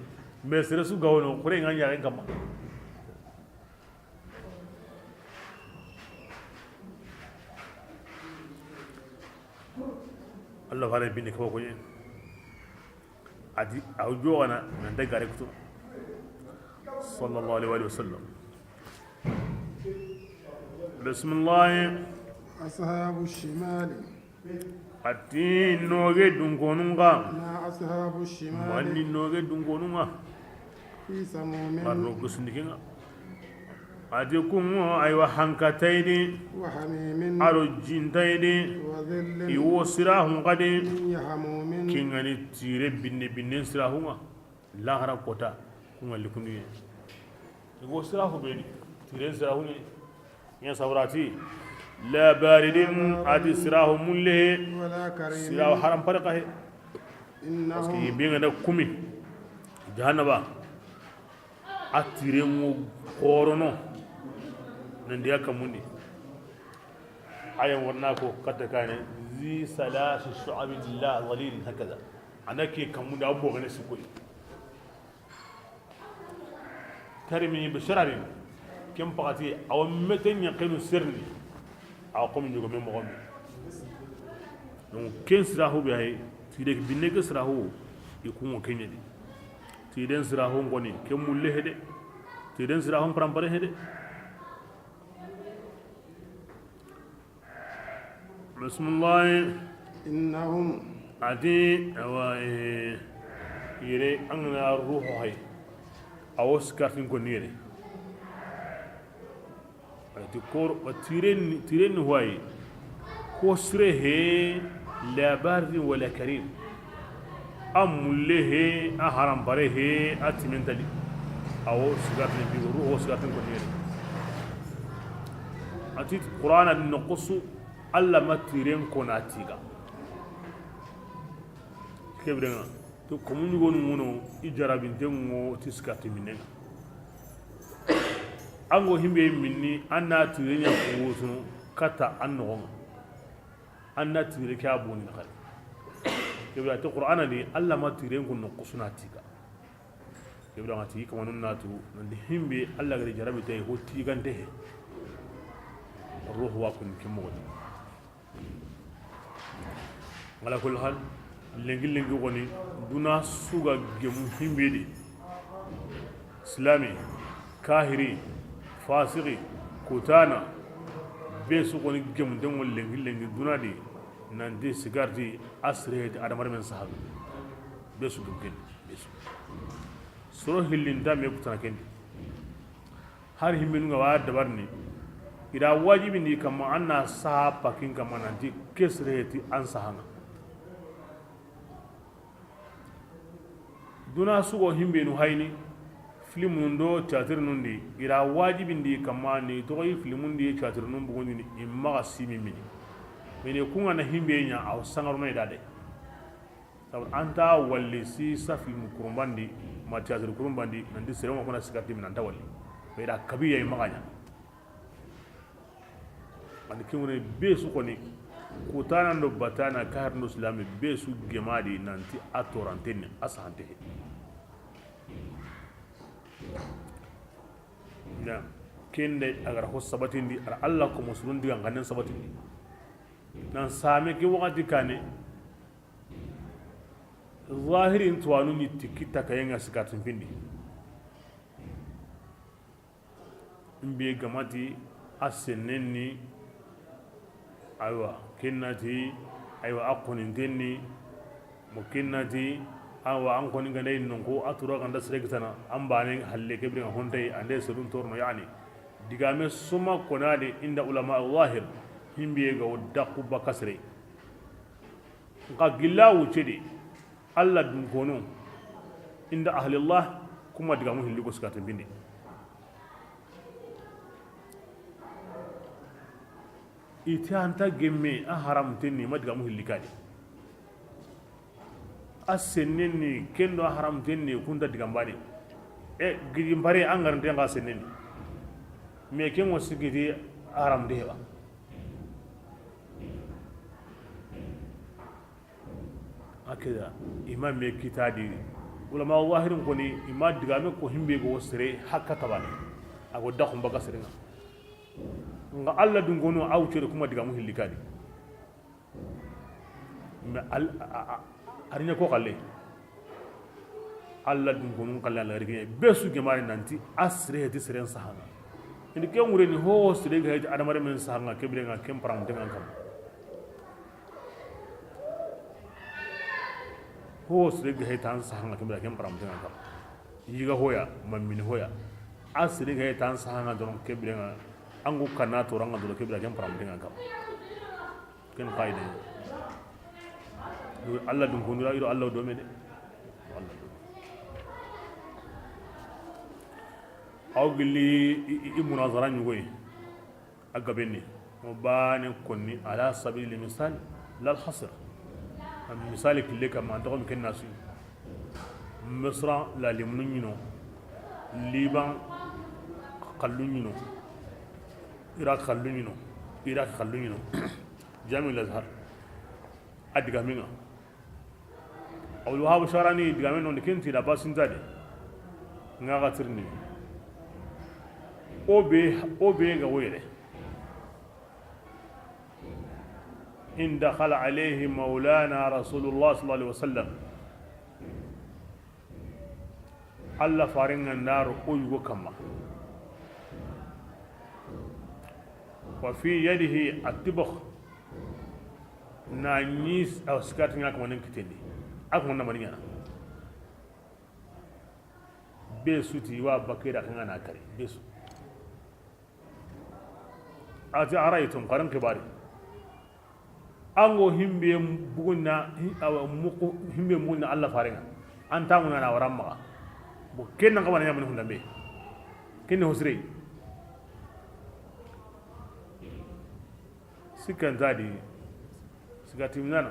me sere su gawono kure nga ya ngam Allah fare bini ko ko yen adi aw jowana nan daga rekto sallallahu alaihi wa sallam bismillah أصحاب الشمال ati noge dungonunga ما أصحاب الشمال mandi noge dungonunga في سموم marno kusnikinga ati kungo aywa hankataidi وحميم aro jintaidi وظل iwo sirahun kadi يحموم kingani tire binne sirahunga lahara kota kunga likunduye iwo sirahu beni tire sirahunga ya sabrati la baridin ati sirahu mulle ولا كريم sirahu haram farqa he إنهم paski binga da kumi jahannaba atire mu korono nan dia kamundi ayan warna ko kata kane zi salasu shu'abillah walil hakaza anake kamundi abbo gane su koyi karimi bishararin kem pati aw meten yaqinu sirni aw kom nyugo mem mo donc ken sirahu be hay tide binne ke sirahu ikungo kenyedi tiden sirahu ngoni kem mulle hede tiden sirahu prampare hede bismillah إنهم adi awa yere angna ruhu hay awos kartin ko nire ati kor tiren huwai ko sire he la bardin wala karim amulle he a haram bare he atimentali awo sigatin bi ruhu sigatin ko nire ati qur'ana naqsu alla matiren ko natiga kebrenga to komun gonu ngono ijarabinte ngo tiskati minenga ango himbe minni anna tirenya ko kata anno anna tire ka boni khal kebra to qur'ana ni alla ma tiren ko no kusuna tiga kebra ngati ko manon natu nandi himbe alla ga jarabite ko tigante he ruhu wa kun kimmo ngala kul hal lengi goni duna suga gemu himbedi islami kahiri fasiri kutana be su goni gemu den wol lengi duna di nanti sigarti asreheti adamar men sahab besu dum ken besu soro hillinta me kutana ken har himmin ga wa dabarni ida wajibi ni kama anna saha pakin kama nanti kesreheti an sahanga duna sugo himbe nu hayni film do chatir nundi ira wajibi ndi kama ni toyi film ndi chatir nun bugondi ni imma simi mini mene kunga na himbe nya aw sangaru no idade sabu anta walli si safi mu kurumbandi ma chatir kurumbandi nandi sere mo kona sikati min anta walli ira kabiya imma ganya andi kimure be su koni kutana ndo batana kahar ndo islami be su gemadi nanti atorantene asante na kende agar ho sabatindi ar Allah ko musulun diga nganen sabatindi nan same ki wakati kane zahirin tuwanu ni tikita kayenga sikatin pindi mbe gamati asenenni aywa kinnati aywa akunintenni mo kinnati awa an koni gane nonko atura ganda sregtana ambane halle kebre hontai ande sedun torno yani digame suma konade inda ulama zahir himbe ga wadaqu bakasre ka gilawu cede alla dun kono inda ahli allah kuma digamu hilli ko skata bindi iti anta gemme a haram tenni ma digamu hilli kadi asenneni kendo haram tenni kunta digambani e gidi mbare angar ndenga senneni me ken wasigidi haram deba akida imam me kitadi ulama wahirin koni ima digame ko himbe go sere hakka tabane ago dakhum baga serenga nga alla dun gono awcere kuma digamu hillikadi me arinya ko kalle alla dun gonun kalle alla rigi besu gemari nanti asre hedi seren sahana indi ke ngure ni ho sire ga hedi adamare men sahanga kebre nga kem param dengan kam ho sire ga hedi tan sahanga kebre kem param dengan kam yiga hoya mammin hoya asre ga hedi tan sahanga don kebre nga angu kana to ranga do kebre kem param dengan kam ken qaida Allah dum ko iro Allah do mede Allah do awgli munazara nyugoy agabenni mo bane konni ala sabil misal la hasr am misal kille kama to ken nasu misra la limnunyino liban qallunyino iraq qallunyino jami al-azhar adiga minga awul wahab sharani digamen non kenti da basin zade ngaga tirni obe ga wele in dakhala alayhi maulana rasulullah sallallahu alaihi wasallam alla faringa nar uyugo kama wa fi yadihi at-tibakh na nis aw skat nga ko nen kitendi ak mon na maniya besuti wa bakira kan na kare besu ati araytum qaran kibari ango himbe bugunna aw muko himbe munna Allah farenga anta munna na waramma bo kenna ngama na yamun hundambe kenna hosre sikan zadi sigatimnana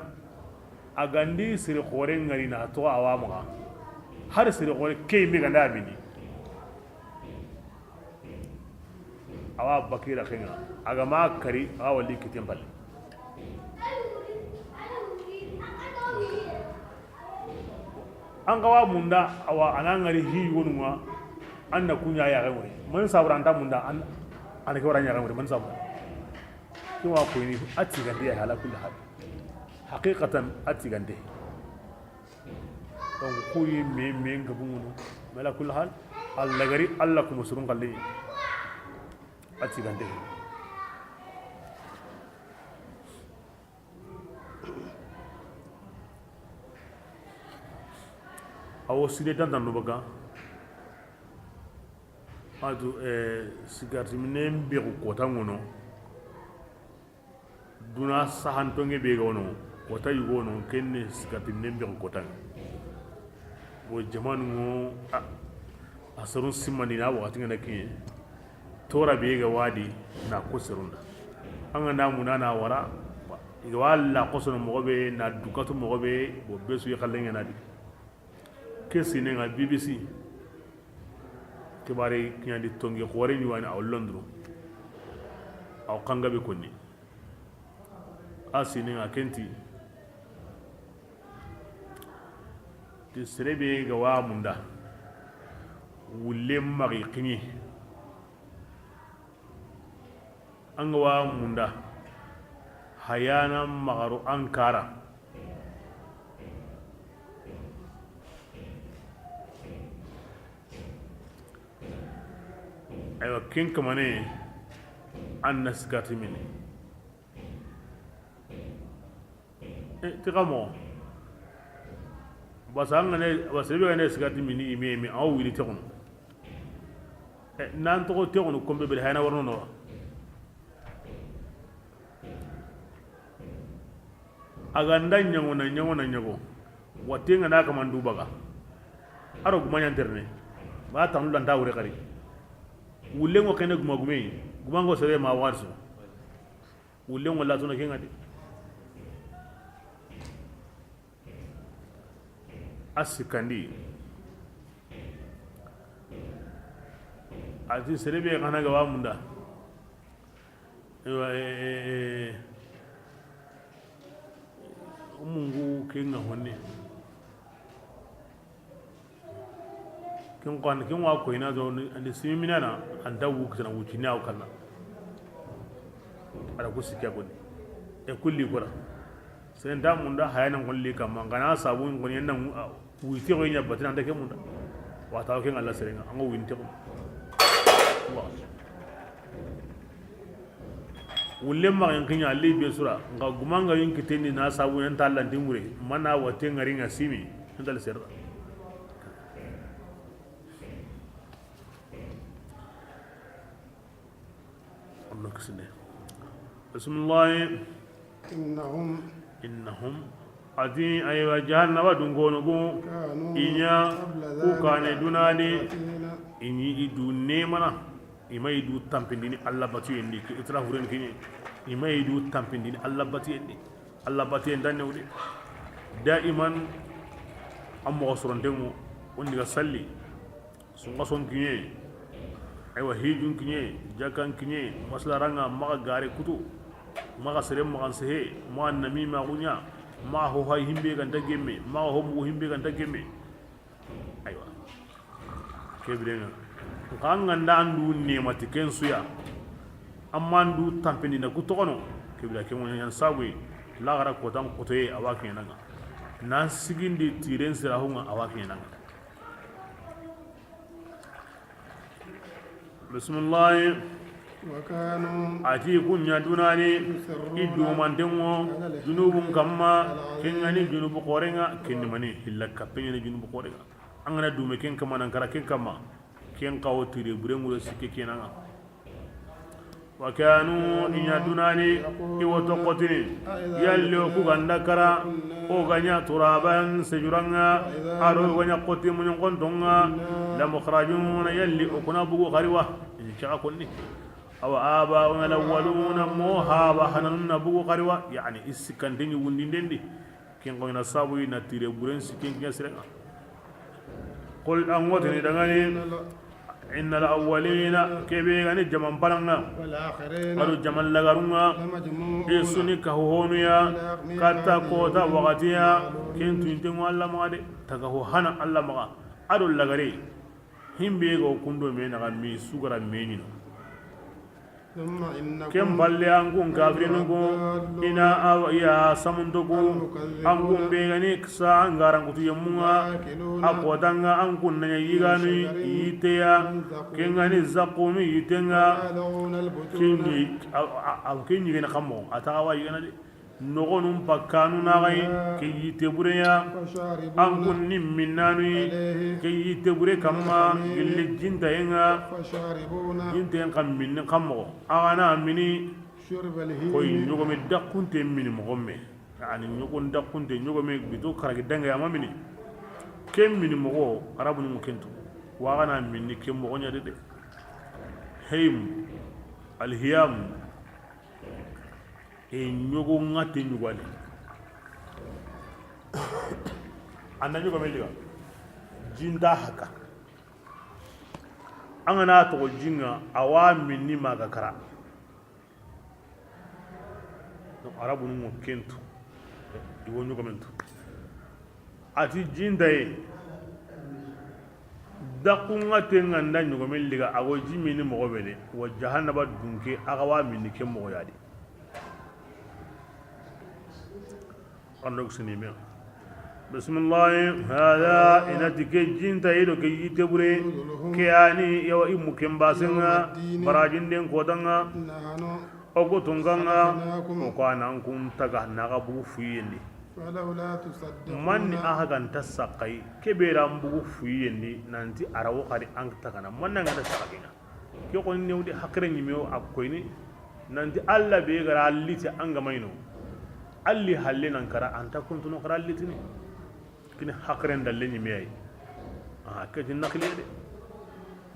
agandi sire khore ngari na to awama har sire khore kay mi ganda bini awa bakira khenga agama kari awali kitembal angawa munda awa anangari hi wonuma anda kunya ya gamure man sabranta munda an ke waranya gamure man sabra kiwa ko ni ati gandi ya hala kullu hal haqiqatan ati gandi donc kuyi me ngabuno mala kullu hal alla gari alla ko musurun qalli ati gandi awo side tan tan baga adu sigarti minen be ko kota ngono duna sahan tonge be gono kota yugo no kenne sigarti minen be ko kota wo jamanu ngo asarun simani na wakati ngana kiye tora be ga wadi na ko serunda anga na munana wara iga walla ko sono mo be na dukatu mo be bo besu yakhalenga na di kesi ne nga BBC kibari kinyandi tongi khore ni wani aw londro aw kanga be konni asini nga kenti ti serebe ga wa munda wulle mari kini anga wa munda hayana magaru ankara aywa ken kamane an nasigati mini ti kamo basa an gane basa ibe gane sigati mini ime aw wili te kono nan to te kono kombe be hayna warno no aganda nyango na nyago watenga na kama ndubaga aro gumanya interne ba tan lan dawre kari wulengo kene gumango sere ma warso wulengo la tuna kenga de asikandi ati serebe kana ga wa munda mungu kenga honne kin kwan kin wa ko ina zo andi simina na anda wu kana wuci na kala ala ko sikya ko e kulli gora sen da munda hayana kulli kam ngana sabu ngon yenna wuti ko nya batina anda ke munda wa taw ken Allah serenga ngo winti ko Allah wulle ma yan kinya ali be sura nga gumanga yin kiteni na sabu yan tallan dimure mana wate ngari nga simi ndal serra Allah ksine bismillah innahum adi aywa jahannama dungono go inya ku kane dunani inyi idunne mana imay du tampindini Allah batu endi itra huren kini imay du tampindini Allah batu endi Allah batu endanne wudi daiman ammo sorondemu ondi ga salli sunga son kinye aywa hijun kinye jakan kinye maslaranga maga gare kutu maga serem maga sehe ma namima gunya ma ho hay himbe kan tagemme ma ho mu himbe kan tagemme aywa kebrenga kanga ndandu ne matiken suya amma ndu tampini na kutokono kebila ke mon yan sabwe la gara ko tan ko te awake nanga na sigindi tiren sira hunga awake nanga bismillah wa kanu ati kunya dunani idu mandengo junubun kamma kengani junubu qorenga kenni mani hillaka penyani junubu qorenga angana dume ken kama nan kara ken kama ken kawo tire burengulo sikke kenanga wa kanu inya dunani iwoto qotini yallo ku ganda kara o ganya turaban sejuranga aro ganya qoti mun qontonga la mukhrajuna yalli ukuna bugu khariwa insha konni aw abauna alawwaluna muhaba hananna bugu khariwa yani isikandini wundindendi ken ko ina sabu ina tire buren sikke ngasrenga qul amwatni dangani إن الأولين كبيرا جمال بلغنا قالوا جمال لغرنا إسوني كهونيا كتا كوتا وغتيا كنتو ينتمو الله مغادي تكهو هنا الله مغا أدو لغري هم بيغو كندو مينا غمي سوغرا مينينو kem balle angun kafirinu ina ya samundugu angun begani ksa angaran kutu yemunga akodanga angun nanya yigani iteya kengani zakumi itenga kingi gena kamo atawa yigana de nogonum pakkanu nagai ke yite bureya فشاربون ankun nin minnanui ke yite bure kamma gille jintayenga فشاربون jintayen kan minni kammogo agana mini شرب koy الهيم ñogome dakkunte mini mogomme yani ñogon dakkunte ñogome bito karagi dange ama mini ken mini mogo arabuni mu kentu wagana minni ken mogo ñade de heym alhiyam e ñogo ngate ñugani anda ñogome liga jinta haka angana togo jinga awa minni maga kara arabu nu kentu iwo ñugamentu ati jindaye dakunga te nganda ñugomen liga ago jimini mogo bele wa jahannaba dunke aga wa minni ke mogo yadi andok sinime bismillah hada inati ke jindaye do ke yitebure ke ani yawa imu kembasenga barajinden kodanga نحن ogo tunganga ko anan kun taga naga bugu fuyendi فلولا تصدقون manni aha ganta sakai kebera bugu fuyendi nanti arawo kadi an tagana manna ngada sakakinga ke ko newdi hakre nyimeo akoyni nanti alla be gara alliti anga mayno alli halle nan kara anta kuntuno kara allitini kini hakre ndalle nyimey ke tin nakli de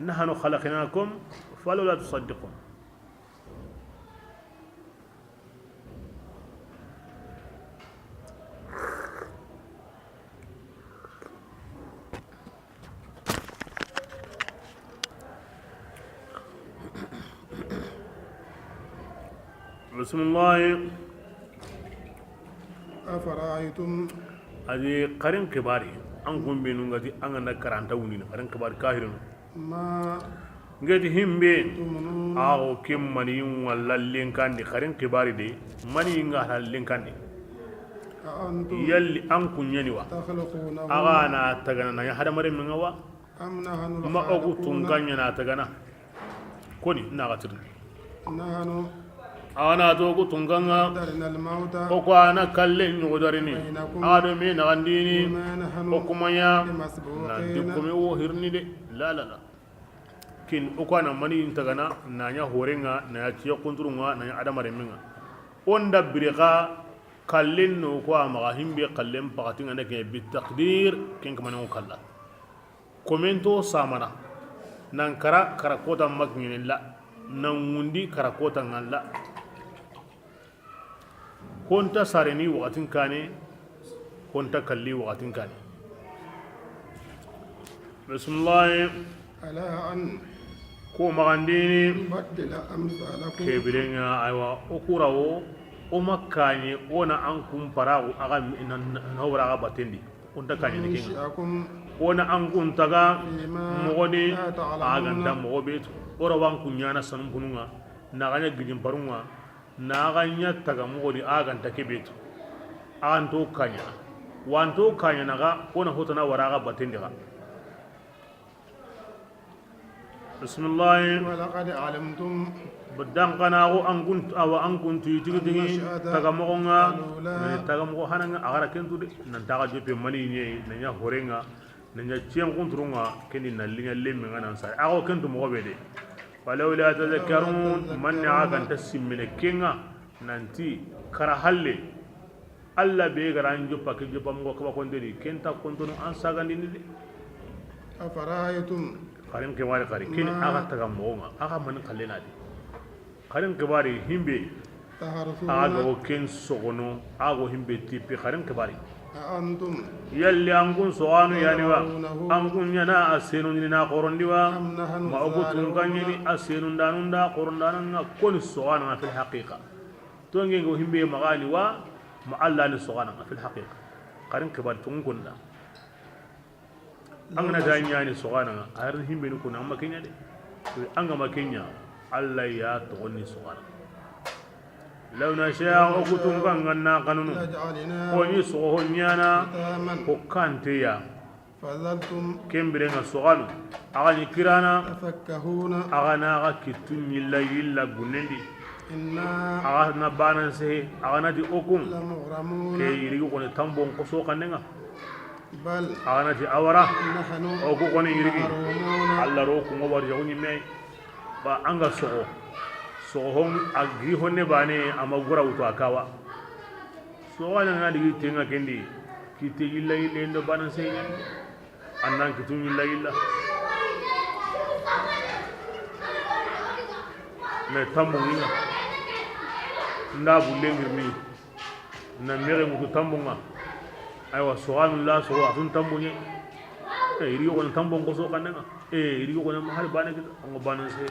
nahnu khalaqnakum falawla tusaddiqun بسم الله أفرأيتم هذه قرن كباري أنكم بينهم قدي أنا كرانتا ونين قرن كبار كاهرون ما قدي هم بين تمنون أو كم منيون ولا لين كان دي قرن كباري دي منيون على لين كان دي أأنتم يلي أنكم ينوا تخلقونه أغانا تغانا يا هذا مريم من هوا أم نحن ما أقول الخالقون تونغانيا نا تغانا كوني ناغتر نحن أنا توقو تونغانا قدرنا الموت oko ana kalle ñugodarini adame naxandini وما نحن o kumaya nanti بمسبوقين kome wo hirni de lalala kin oko ana mani intagana naña horenga naña ciya kunturunga naña adamaremenga on dabbiri xa kallen no ko a maxa himbe kallen paxatinga ne ke bitaqdir ken kamanengo kalla komento samana nan kara kota makñene la nan wundi kara kota ngan la konta sareni wakatin kane konta kalli wakatin kane bismillah ألا أن ko magandini نبدل أمثالكم kebirenga aywa okurawo o makkanye ona an kun parago aga nawra aga batendi konta kanye ne kenga ننشئكم ona an kun taga فيما mogoni لا aga nda تعلمون mogo betu ora wan kunyana sanum kununga naganya gijim parunga naganya taga mogoni aga nta kebetu anto kanya wanto kanya naga ona hotana waraga batendi ga bismillah ولقد علمتم بدان qanago an kunt awa an kuntu tigi taga mogonga taga mogo hananga agara kentu de nan taga jope mani nye nanya horenga nanya cien kunturunga kendi nallinya lemme ngana sai ago kentu mogo bede falawla tadhakkarun man aga tasimine kenga nanti kara halle alla be garan jopa ke jopa mogo kaba kondeni kenta kontonu an sagandini de أفرأيتم karin kebari kari kini aga taga mogonga aga man kallena de karin kebari himbe تحرثون aga o ken sogono ago himbe tipi karin kebari أأنتم yalli ankun soganu yaniwa ankun yana asenu ni na qorondiwa أم نحن ma ogo tunganyini asenu ndanunda qorondananga koni soganu fil haqiqa to ngengo himbe magani wa ma alla ni soganu fil haqiqa karin kebari tungunda angana danyani soganu ayar himbe ni kuna makenya de anga makenya alla ya to ni soganu law nasha okutum kangana kanunu لجعلنا koni sogo nyana ختاما ko kante ya فظلتم kembere nga soganu aga ni kirana تفكهون aga na aga kitunyi la yilla gunendi إنا aga na banan se aga na di okum لمغرمون ke yiri ko ne tambon ko so kanenga بل aga na di awara نحن o ko ne yiri محرومون Allah ro ko ngobor yo ni me ba anga so hon agi honne bane amagura wuto akawa so wala na di tenga kendi kiti illa illa ndo banan se annan kitu illa illa me tambon ina nda bulle ngirni na mere mutu tambonga aywa subhanallah so asun tambonye iri ko tambon ko so kanenga iri ko na har bane kita ngo banan se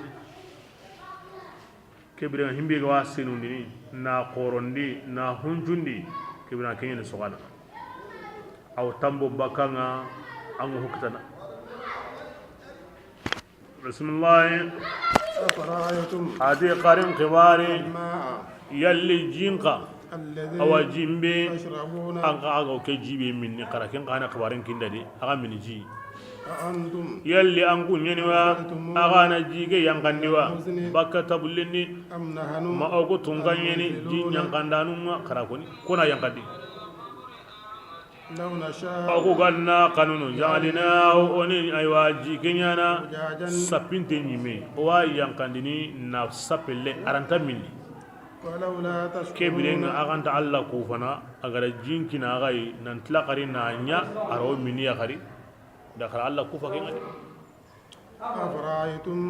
kebira himbe ga wasinundi na qorondi na hunjundi kebira kenye sogana aw tambo bakanga ango hukutana bismillah أفرأيتم adi qarin qibari الماء yalli jinqa الذي awa jimbe تشربون an ka aga ke jibe minni qarakin qana qabarin kindadi aga min ji أأنتم yalli an kunyaniwa aga na jige yankandiwa bakka tabulini أم نحن ma ogo tunganyeni ji yankandanu ma qarakoni kona yankandi لو نشاء ogo ganna kanunu jalina oni aywa jikenyana زجاجا sapinte nyime wa yankandini na sapelle aranta minni ولولا kebirenga تشكرون aganta Allah kufana agara jinkina agai nan tlaqari na nya aro miniya khari da khara Allah kufa ke ngadi أفرأيتم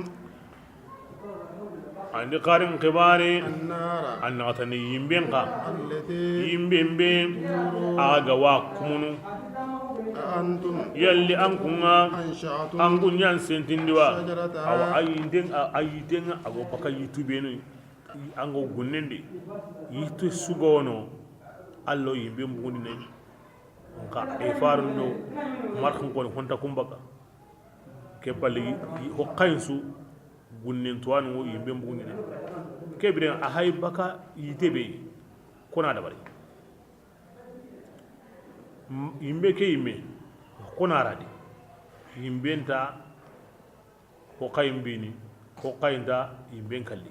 andi qarin qibari النار annatani yimbenqa التي yimbembe aga wa kumunu أأنتم yalli an kunga أنشأتم an kunyan sentindiwa شجرتها aw ayiten ago paka yitubenu ango gunnendi yitu sugono allo yimbe mbundi ne nka e faruno markhon ko honta kumbaka ke balli ho kaynsu gunnen tuwanu wo yimbe mbundi ne kebiren a hay baka yitebe kona da bari yimbe ke yimbe kona radi yimbe nta ko kaymbini ko kaynda yimbe kalli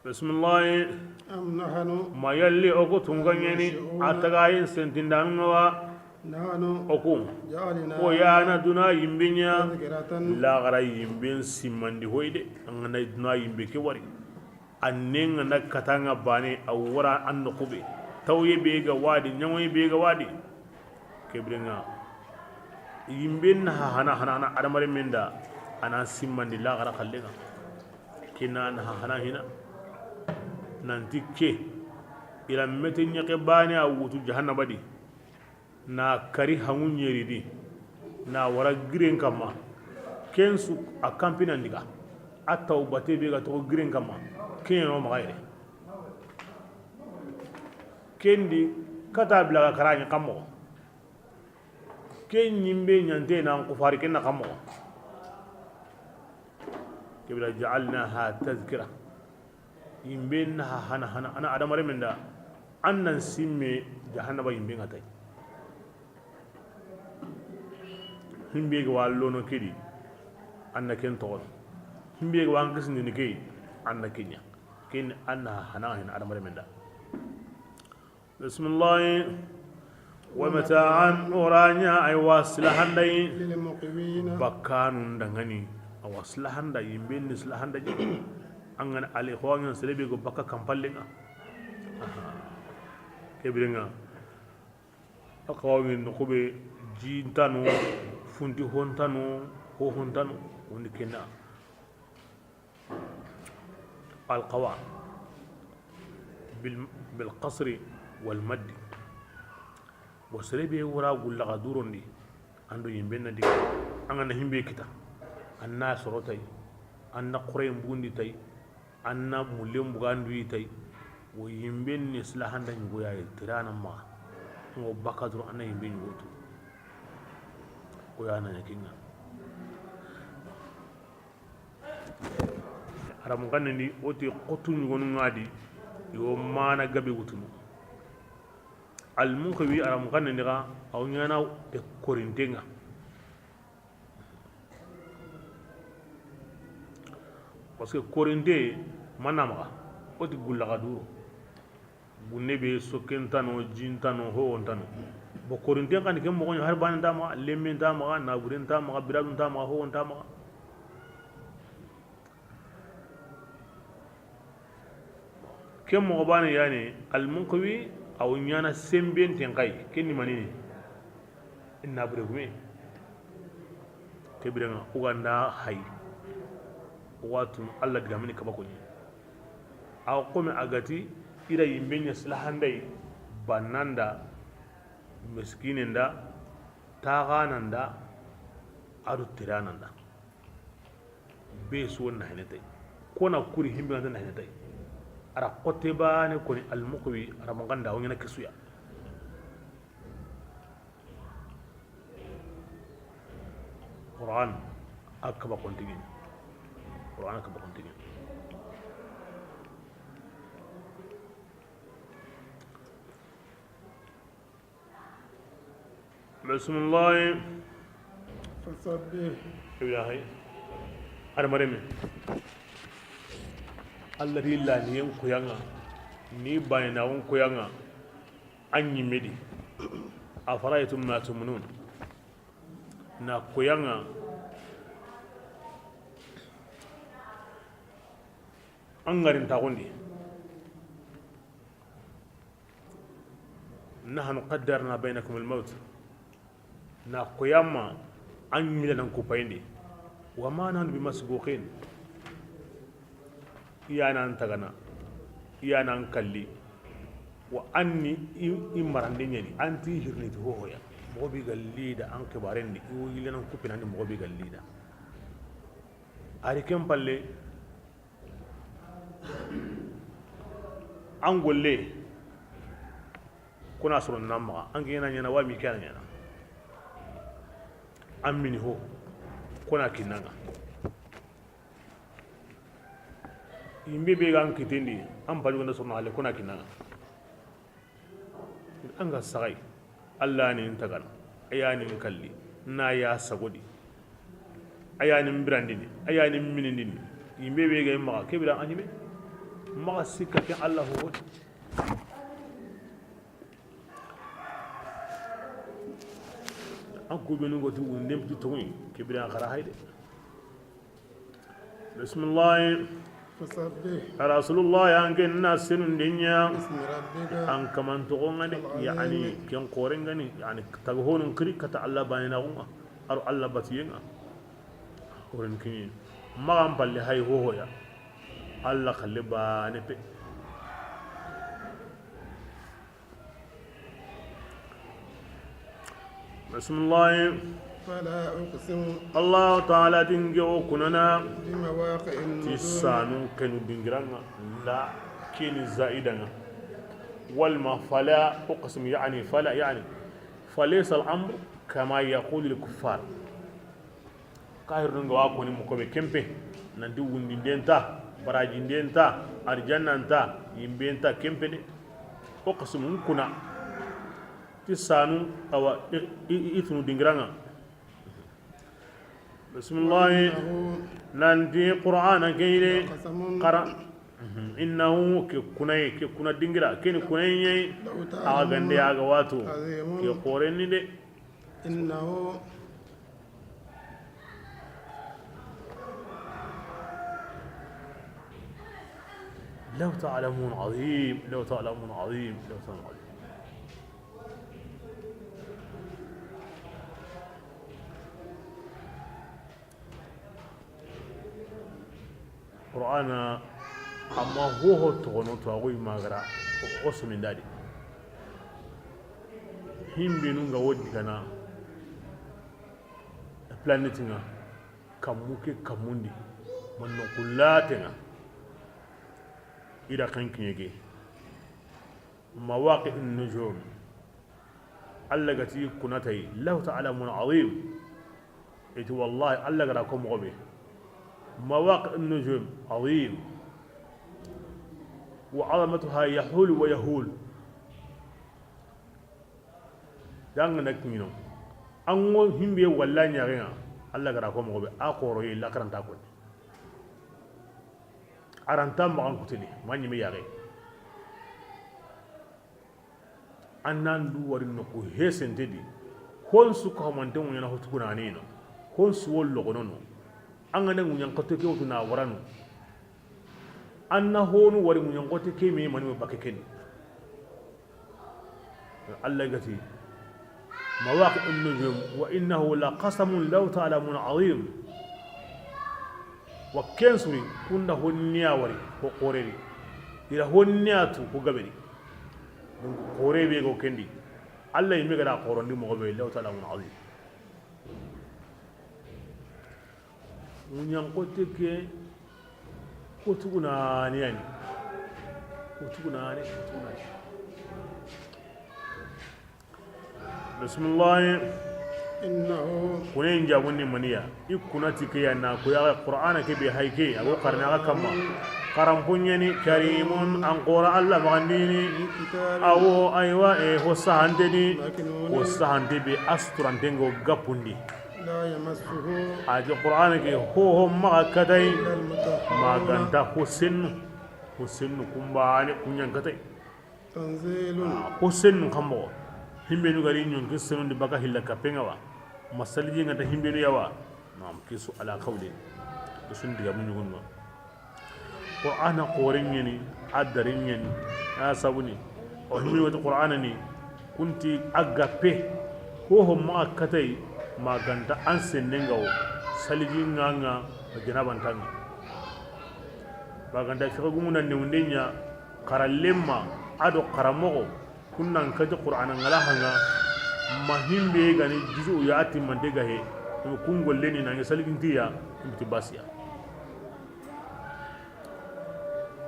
bismillah أم نحن ma yalli oku tunganyeni atagayin sentindanuwa نحن oku جعلنا ko yana duna yimbinya تذكرة lagara yimbin simandi hoyde ngana duna yimbe ke wari annenga na katanga bane awara anno kube tawye be ga wadi nyamoy be ga wadi kebrenga yimbin hana adamare menda ana simmandi lagara kallenga kina hana hina nanti ke ila mete nyake bani a wutu jahannaba di na kari hangun yeri di na wara giren kama kensu a kampina ndiga a tawbate be ga to giren kama ken no magayre kendi kata bila ga karanya kamo ken nyimbe nyante na ko fari ken na kamo kibra ja'alnaha tazkira yimbe na hana ana adamare men da annan simme jahannaba yimbe ngatai himbe ga wallo no kedi anna ken to himbe ga wan kisni ni kei anna kenya ken anna hana adamare men da bismillah wa mata'an uranya ay waslahan dai للمقيمين bakkanun dangani a waslahan da yimbe ni slahan da an gana alihwanyan sirebe go baka kampalle nga kebirenga akawangin nukube jintanu funti hontanu ho hontanu wani kena alqawa bilqasri walmaddi bo sirebe wura gullaga durondi ando yimbe na diga an gana himbe kita anna sorotai anna qurayn bundi tai anna mulem bugandu tay wo yimbe ni slahanda nyugo ya tirana ma ngo bakadru anna yimbe nyugo to ko yana yakinga aram ganne ni oti qotu nyugo ngadi yo mana gabe wutunu al munkawi aram ganne ni ga aw nyana e korintenga parce que korinte manama o ti gullaga duro bunne be sokentano jintano howontano bo korinte kan ke mo har ban dama lemmen dama na buren dama biradun dama howon dama ke mo bani yani al munqwi aw nyana semben ten kay kenni manini inna bure gume ke birenga uganda hay watu Allah diga mini kaba kunyi aw qome agati ira yimbenya slahandai bananda miskinenda tagananda adu tirananda be su wonna hinetai kona kuri himbe nganda hinetai ara qote bane koni al muqwi ara manganda wona kisuya Quran akaba kontingin Quran akaba kontingin بسم الله فسبح إلهي أنا مريم الذي لا نيم كيانا ني بايناون كيانا أني مدي أفرأيتم ما تمنون na kuyanga an garin tagundi nahnu qaddarna bainakum al-maut na kuyama an milanan kupayndi wa ma nahnu bimasbuqin iyana tagana iyana kalli wa anni imarande nyani anti hirni to hoya mogobi gallida an kibarendi o yilenan kupinandi mogobi gallida ari ken palle an golle kuna soro namma an gena nyana wa mi kana nyana an mini ho kuna kinanga yimbe be gan kitindi an baju na soro ale kuna kinanga an ga sagai Allah ne tagal ayanin kalli na ya sagodi ayanin brandini ayanin minindini yimbe be ga maka kebira anime maka sikka ke Allah ho an ko benu go tu nem tu toyi kebira khara hayde bismillah فسبح رسول الله يانك الناس الدنيا باسم ربك an kaman to ngani yani ken koren gani yani taghonon kri kata Allah banina gonga ar Allah batiyenga koren kini magam palle hay ho hoya Allah khalle bane pe bismillah فلا أقسم Allah ta'ala dingo kunana بمواقع النجوم tisanu kenu dingiranga la kini zaidanga والما فلا أقسم يعني فلا يعني فليس الأمر كما يقول الكفار كاير نغوا كوني مكوبي كيمبي ناندي وندي دينتا براجي دينتا ارجانا انتا يمبينتا كيمبي دي أقسم كنا تسانو أو إثنو دينغرانا بسم الله ناندي قرآن كيلي قسم قرأ إنه كنا دينغرا كين كوني أغاندي أغواتو كي قورني دي إنه لو تعلمون عظيم لو تعلمون عظيم لو تعلمون عظيم قرآن أما هو تغنو تغوي مغرا أصمين دادي هم بينونغا ودي كنا بلانيتنا كموكي كموندي من نقولاتنا إذا كان كنيجي مواقع النجوم allagati kunatai law ta'lamun azim iti wallahi allagara ko mo be mawaqi an-nujum azim wa 'azamatuha yahul wa yahul dang nak ngino ango himbe walla nyarenga allagara ko mo be akoro yi lakaranta ko aranta magan kutini mañime yaxe annan du wari noku hesente di hon su ko mante mu yana hotu kuna nino hon su wol logonono an ga ne mu yan kote ke wotu na waranu anna honu wari mu yan kote ke me mani bakke ken Allah gati mawaqi an-nujum wa innahu laqasamun law ta'lamun 'azim wa kensuri kunda honniya wari ko qoreri ira honniyatu ko gaberi kore be go kendi Allah yimi gada qorondi mo be law ta'ala mun azim munyan ko teke ko tuguna ni yani ko tuguna ni bismillah innahu kunen jabunni maniya ikuna tike na ko ya qur'ana ke be haike ago qarna kamma karam punyani karimun an qura Allah magandini awo aywa ho sahandeni ho sahande be asturan dengo gapundi la yamassuhu aji qur'ana ke ho ma kadai maganta husin kumbani kunyan katai tanzilun husin kambo himbe nu gari nyon kisenu di baka hilla kapenga wa masalji ngata himbe nu yawa nam kisu ala qawli sun diga mun nyugun qur'ana qorin yani adarin yani asabuni o himbe wata qur'ana ni kunti agape ho ma katai maganta an sennengawo salji nganga jinaban tan baganda shaka gumuna ne undenya karalemma ado karamogo kunnan kaje qur'ana ngala hanga mahimbe gani juzu ya ati mande gahe to kungolle ni nange salgintiya intibasiya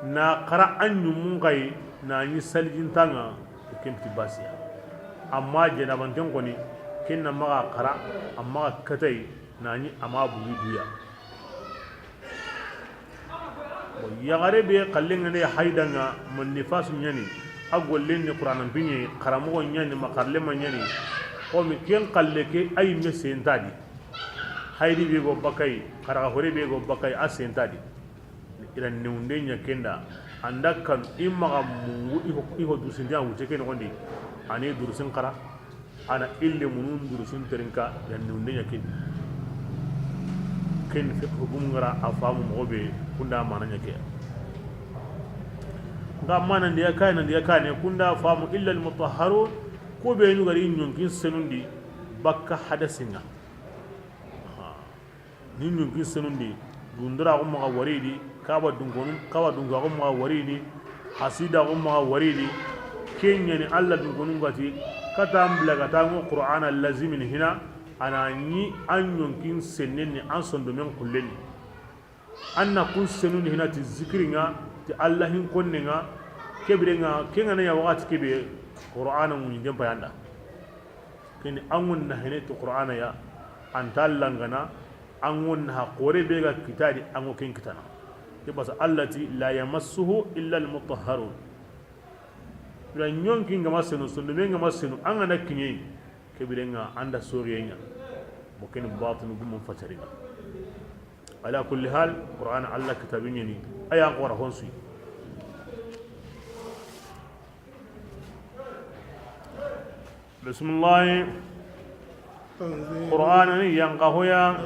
na qara anyu mungai na ni salgintanga intibasiya amma jenaban tan koni kinna maga qara amma katai na ni amma bugi duya ya gare be kallenga ne haidanga mun nifasu nyani agollen ni qur'anan binye karamo nyani makarle manyani ko mi ken kalle ke ay me sentadi haydi be go bakay kara hore be go bakay a sentadi ila neunde nya kenda andakan imma mu iho dusin dia wute ken gondi ani durusin kara ana ille munun durusin terinka ya neunde nya ken fi hubungara afamu mobe kunda mananya ke ga manan da ya kai nan da ya kai ne kunda famu illa almutahharun ko be nu gari nyonkin senundi bakka hadasinga ni nyonkin senundi dundura ko ma waridi kaba dungonun kaba dunga ko ma waridi hasida ko ma waridi kenya ni alla dungonun gati katam blaga tango qur'ana lazimin hina ana ni an nyonkin senenni an sondo men kulleni anna kun senundi hina ti zikringa ti allahin konninga kebirenga kenga na ya wakati kebe qur'ana mun ngem bayanda kini angun na hene to qur'ana ya antallangana angun ha qore be ga kitadi ango ken kitana ke basa allati la yamassuhu illa almutahharun la nyonki ngama senu sundu me ngama senu angana kinye kebirenga anda soriyenga mo ken batinu gum fatarina ala kulli hal qur'ana alla kitabini aya qora honsu bismillah qur'ana ni yang kahoya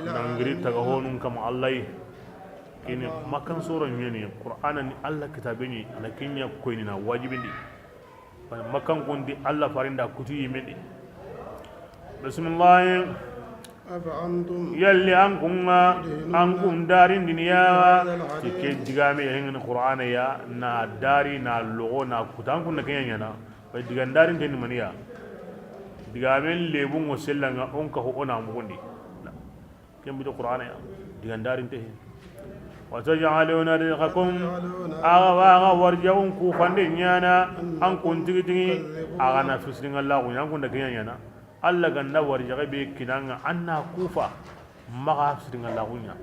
nangri tagahonun kama allah kini makan sura nyeni qur'ana ni allah kitabini lakinya koyni na wajibindi makan gondi allah farinda kuti yimedi bismillah afa antum yalli ankum darin duniya tike digame hen qur'ana ya na dari na logo na kutan kun kenya na ba digan darin tin maniya digamen lebun wasellanga on ka ho ona mugondi kembi to qur'ana ya digan darin te wa taj'aluna rizqakum aga warjaun ku fande nyana an kun tigi aga na fisrin allah kun yan kun da kenya na Allah ganda warjaga be kinanga anna kufa maga fisringa lagunya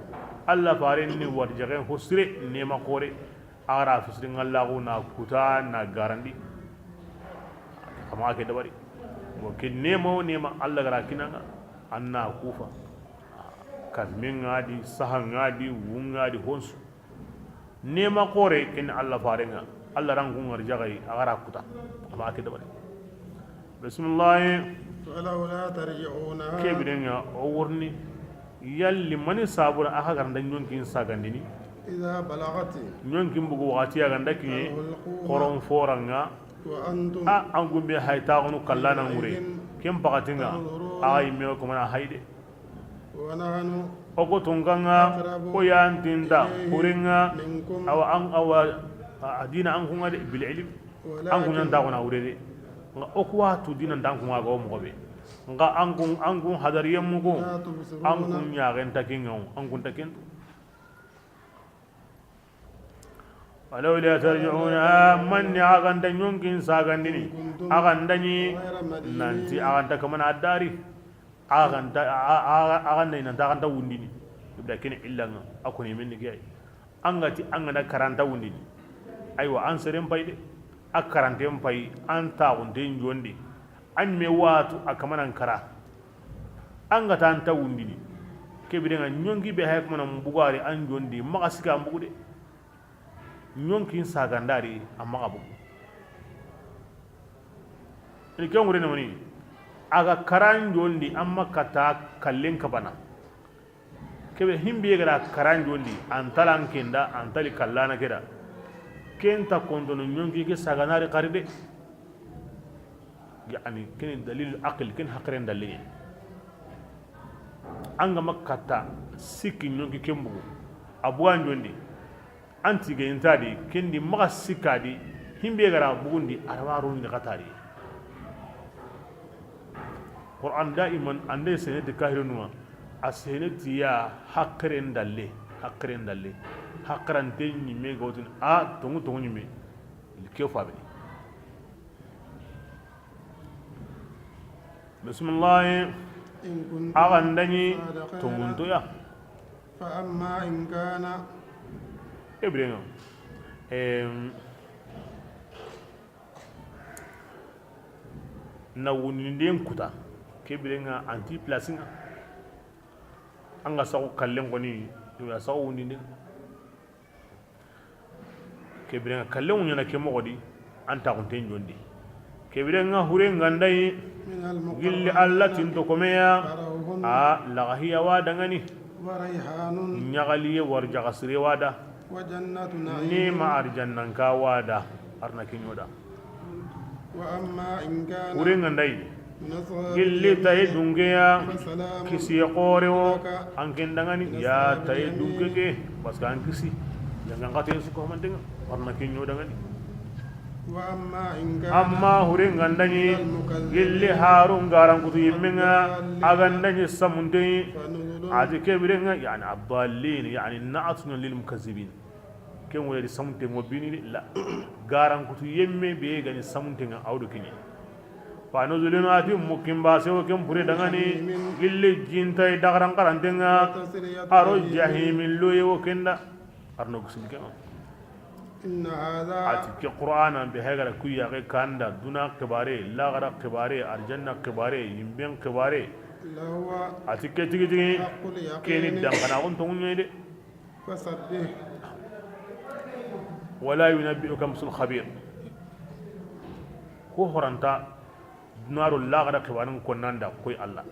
Allah farin ni warjaga hosre nema kore ara fisringa laguna kuta na garandi kama ke dabari mo kin nema Allah gara kinanga anna kufa kazmin ngadi sahan ngadi wun ngadi honsu nema kore ken Allah farenga Allah ran kun arjagai agara kuta ama ke dabari bismillah فلولا ترجعونها kebirenga o wurni yalli mani sabura aka garanda nyonkin sagandini إذا بلغت nyonkin bugu wakati ya ganda kinye koron foranga وأنتم a an gumbe hayta gonu kallana ngure kem pakatinga ay me ko mana hayde ونحن ogo tunganga ko yantinda huringa منكم awa an awa adina an kunga de bil ilm an kunga nda kona urede nga okwa tu dinan dan kunga go mo be nga an kun hadariyam mu ko لا an تبصرون kun ya gen takinga an kun takin walau la tarji'una man ya ganda nyonkin sagandini agandani nanti aganda kamana adari aganda ina aganda wundini ibda kini illanga akuni minni gay angati angana karanta wundini aywa an seren payde akarante pay an taunde njondi an me watu akamana kara angata anta wundini kebirenga nyongi be hay kamana mbugari an jondi magasika mbugude nyonkin sagandari amma abu ni ke ngure namani aga karan jondi amma kata kallen kabana kebe himbe gara karan jondi antalan kenda antali kallana keda kenta kondono nyonki ke sagandari qaride yani ken dalil aql ken haqren dalil anga makata sikki nyonki kembu abuan jondi anti ga intadi kendi maga sikadi himbe gara bugundi arwaru ni qatari Quran daiman ande seneti kahirunwa aseneti ya hakren dalle hakran tenni me gotun a tongu nyime ke fabe bismillah إن كنتم agandani صادقين tongunto ya فأما إن كان Ibrahim na wuninden kuta kebirenga anti placing anga sago kallen goni ya sago wuninden kebirenga kallen wunyana ke mogodi anta kunten jondi kebirenga hurenga ndai من gilli المقربين alla tinto komeya فروح a lagahiya wada ngani وريحان nyagaliye warjaga sire wada وجنة ni نعيم ma arjannan ka wada arna kinyoda وأما إن كان urenga ndai من أصحاب gilli tay dungeya فسلام kisi qoreo anken dangani ya tay dungeke paska an kisi jangan kate su ko mandenga arna kinyoda ngani وأما إن كان amma hurenga ndani gilli harun garan kutu yimmenga agandani samunde فنزل ati kebirenga yani abdallin yani na'atun lil mukazzibin ken wala samunte mobini la garan kutu yemme be gani samunte nga awdo kinye fa nuzulun ati mukimba sewo ken pure dangani gilli jintay dagaran qarantenga تسرية aro jahimin loyo kenda arno gusilke إن هذا ati ke qur'ana be hegara kuya ke kanda duna kibare lagara kibare arjanna kibare yimben kibare لهو ati ke tigi tigi حق keni اليقين dangana on tongunye de فسبح wala yunabbi'uka misul khabir ko horanta dunaro lagara kibarin konnanda koy Allah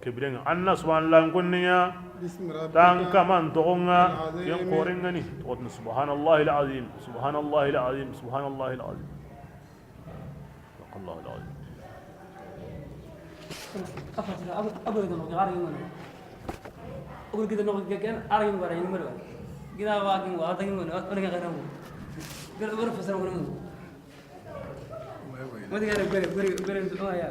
kebirenga anna subhanallahi konniya باسم ربك tan kaman togonga yan korengani totna subhanallahi alazim subhanallahi alazim subhanallahi alazim الله العظيم أقول كده نقول عارين منه أقول كده نقول كأن عارين برا ينمروا كده واقين وعطين منه أنا كده نقول قال أقول فسر منه ما تقدر قري قري قري قري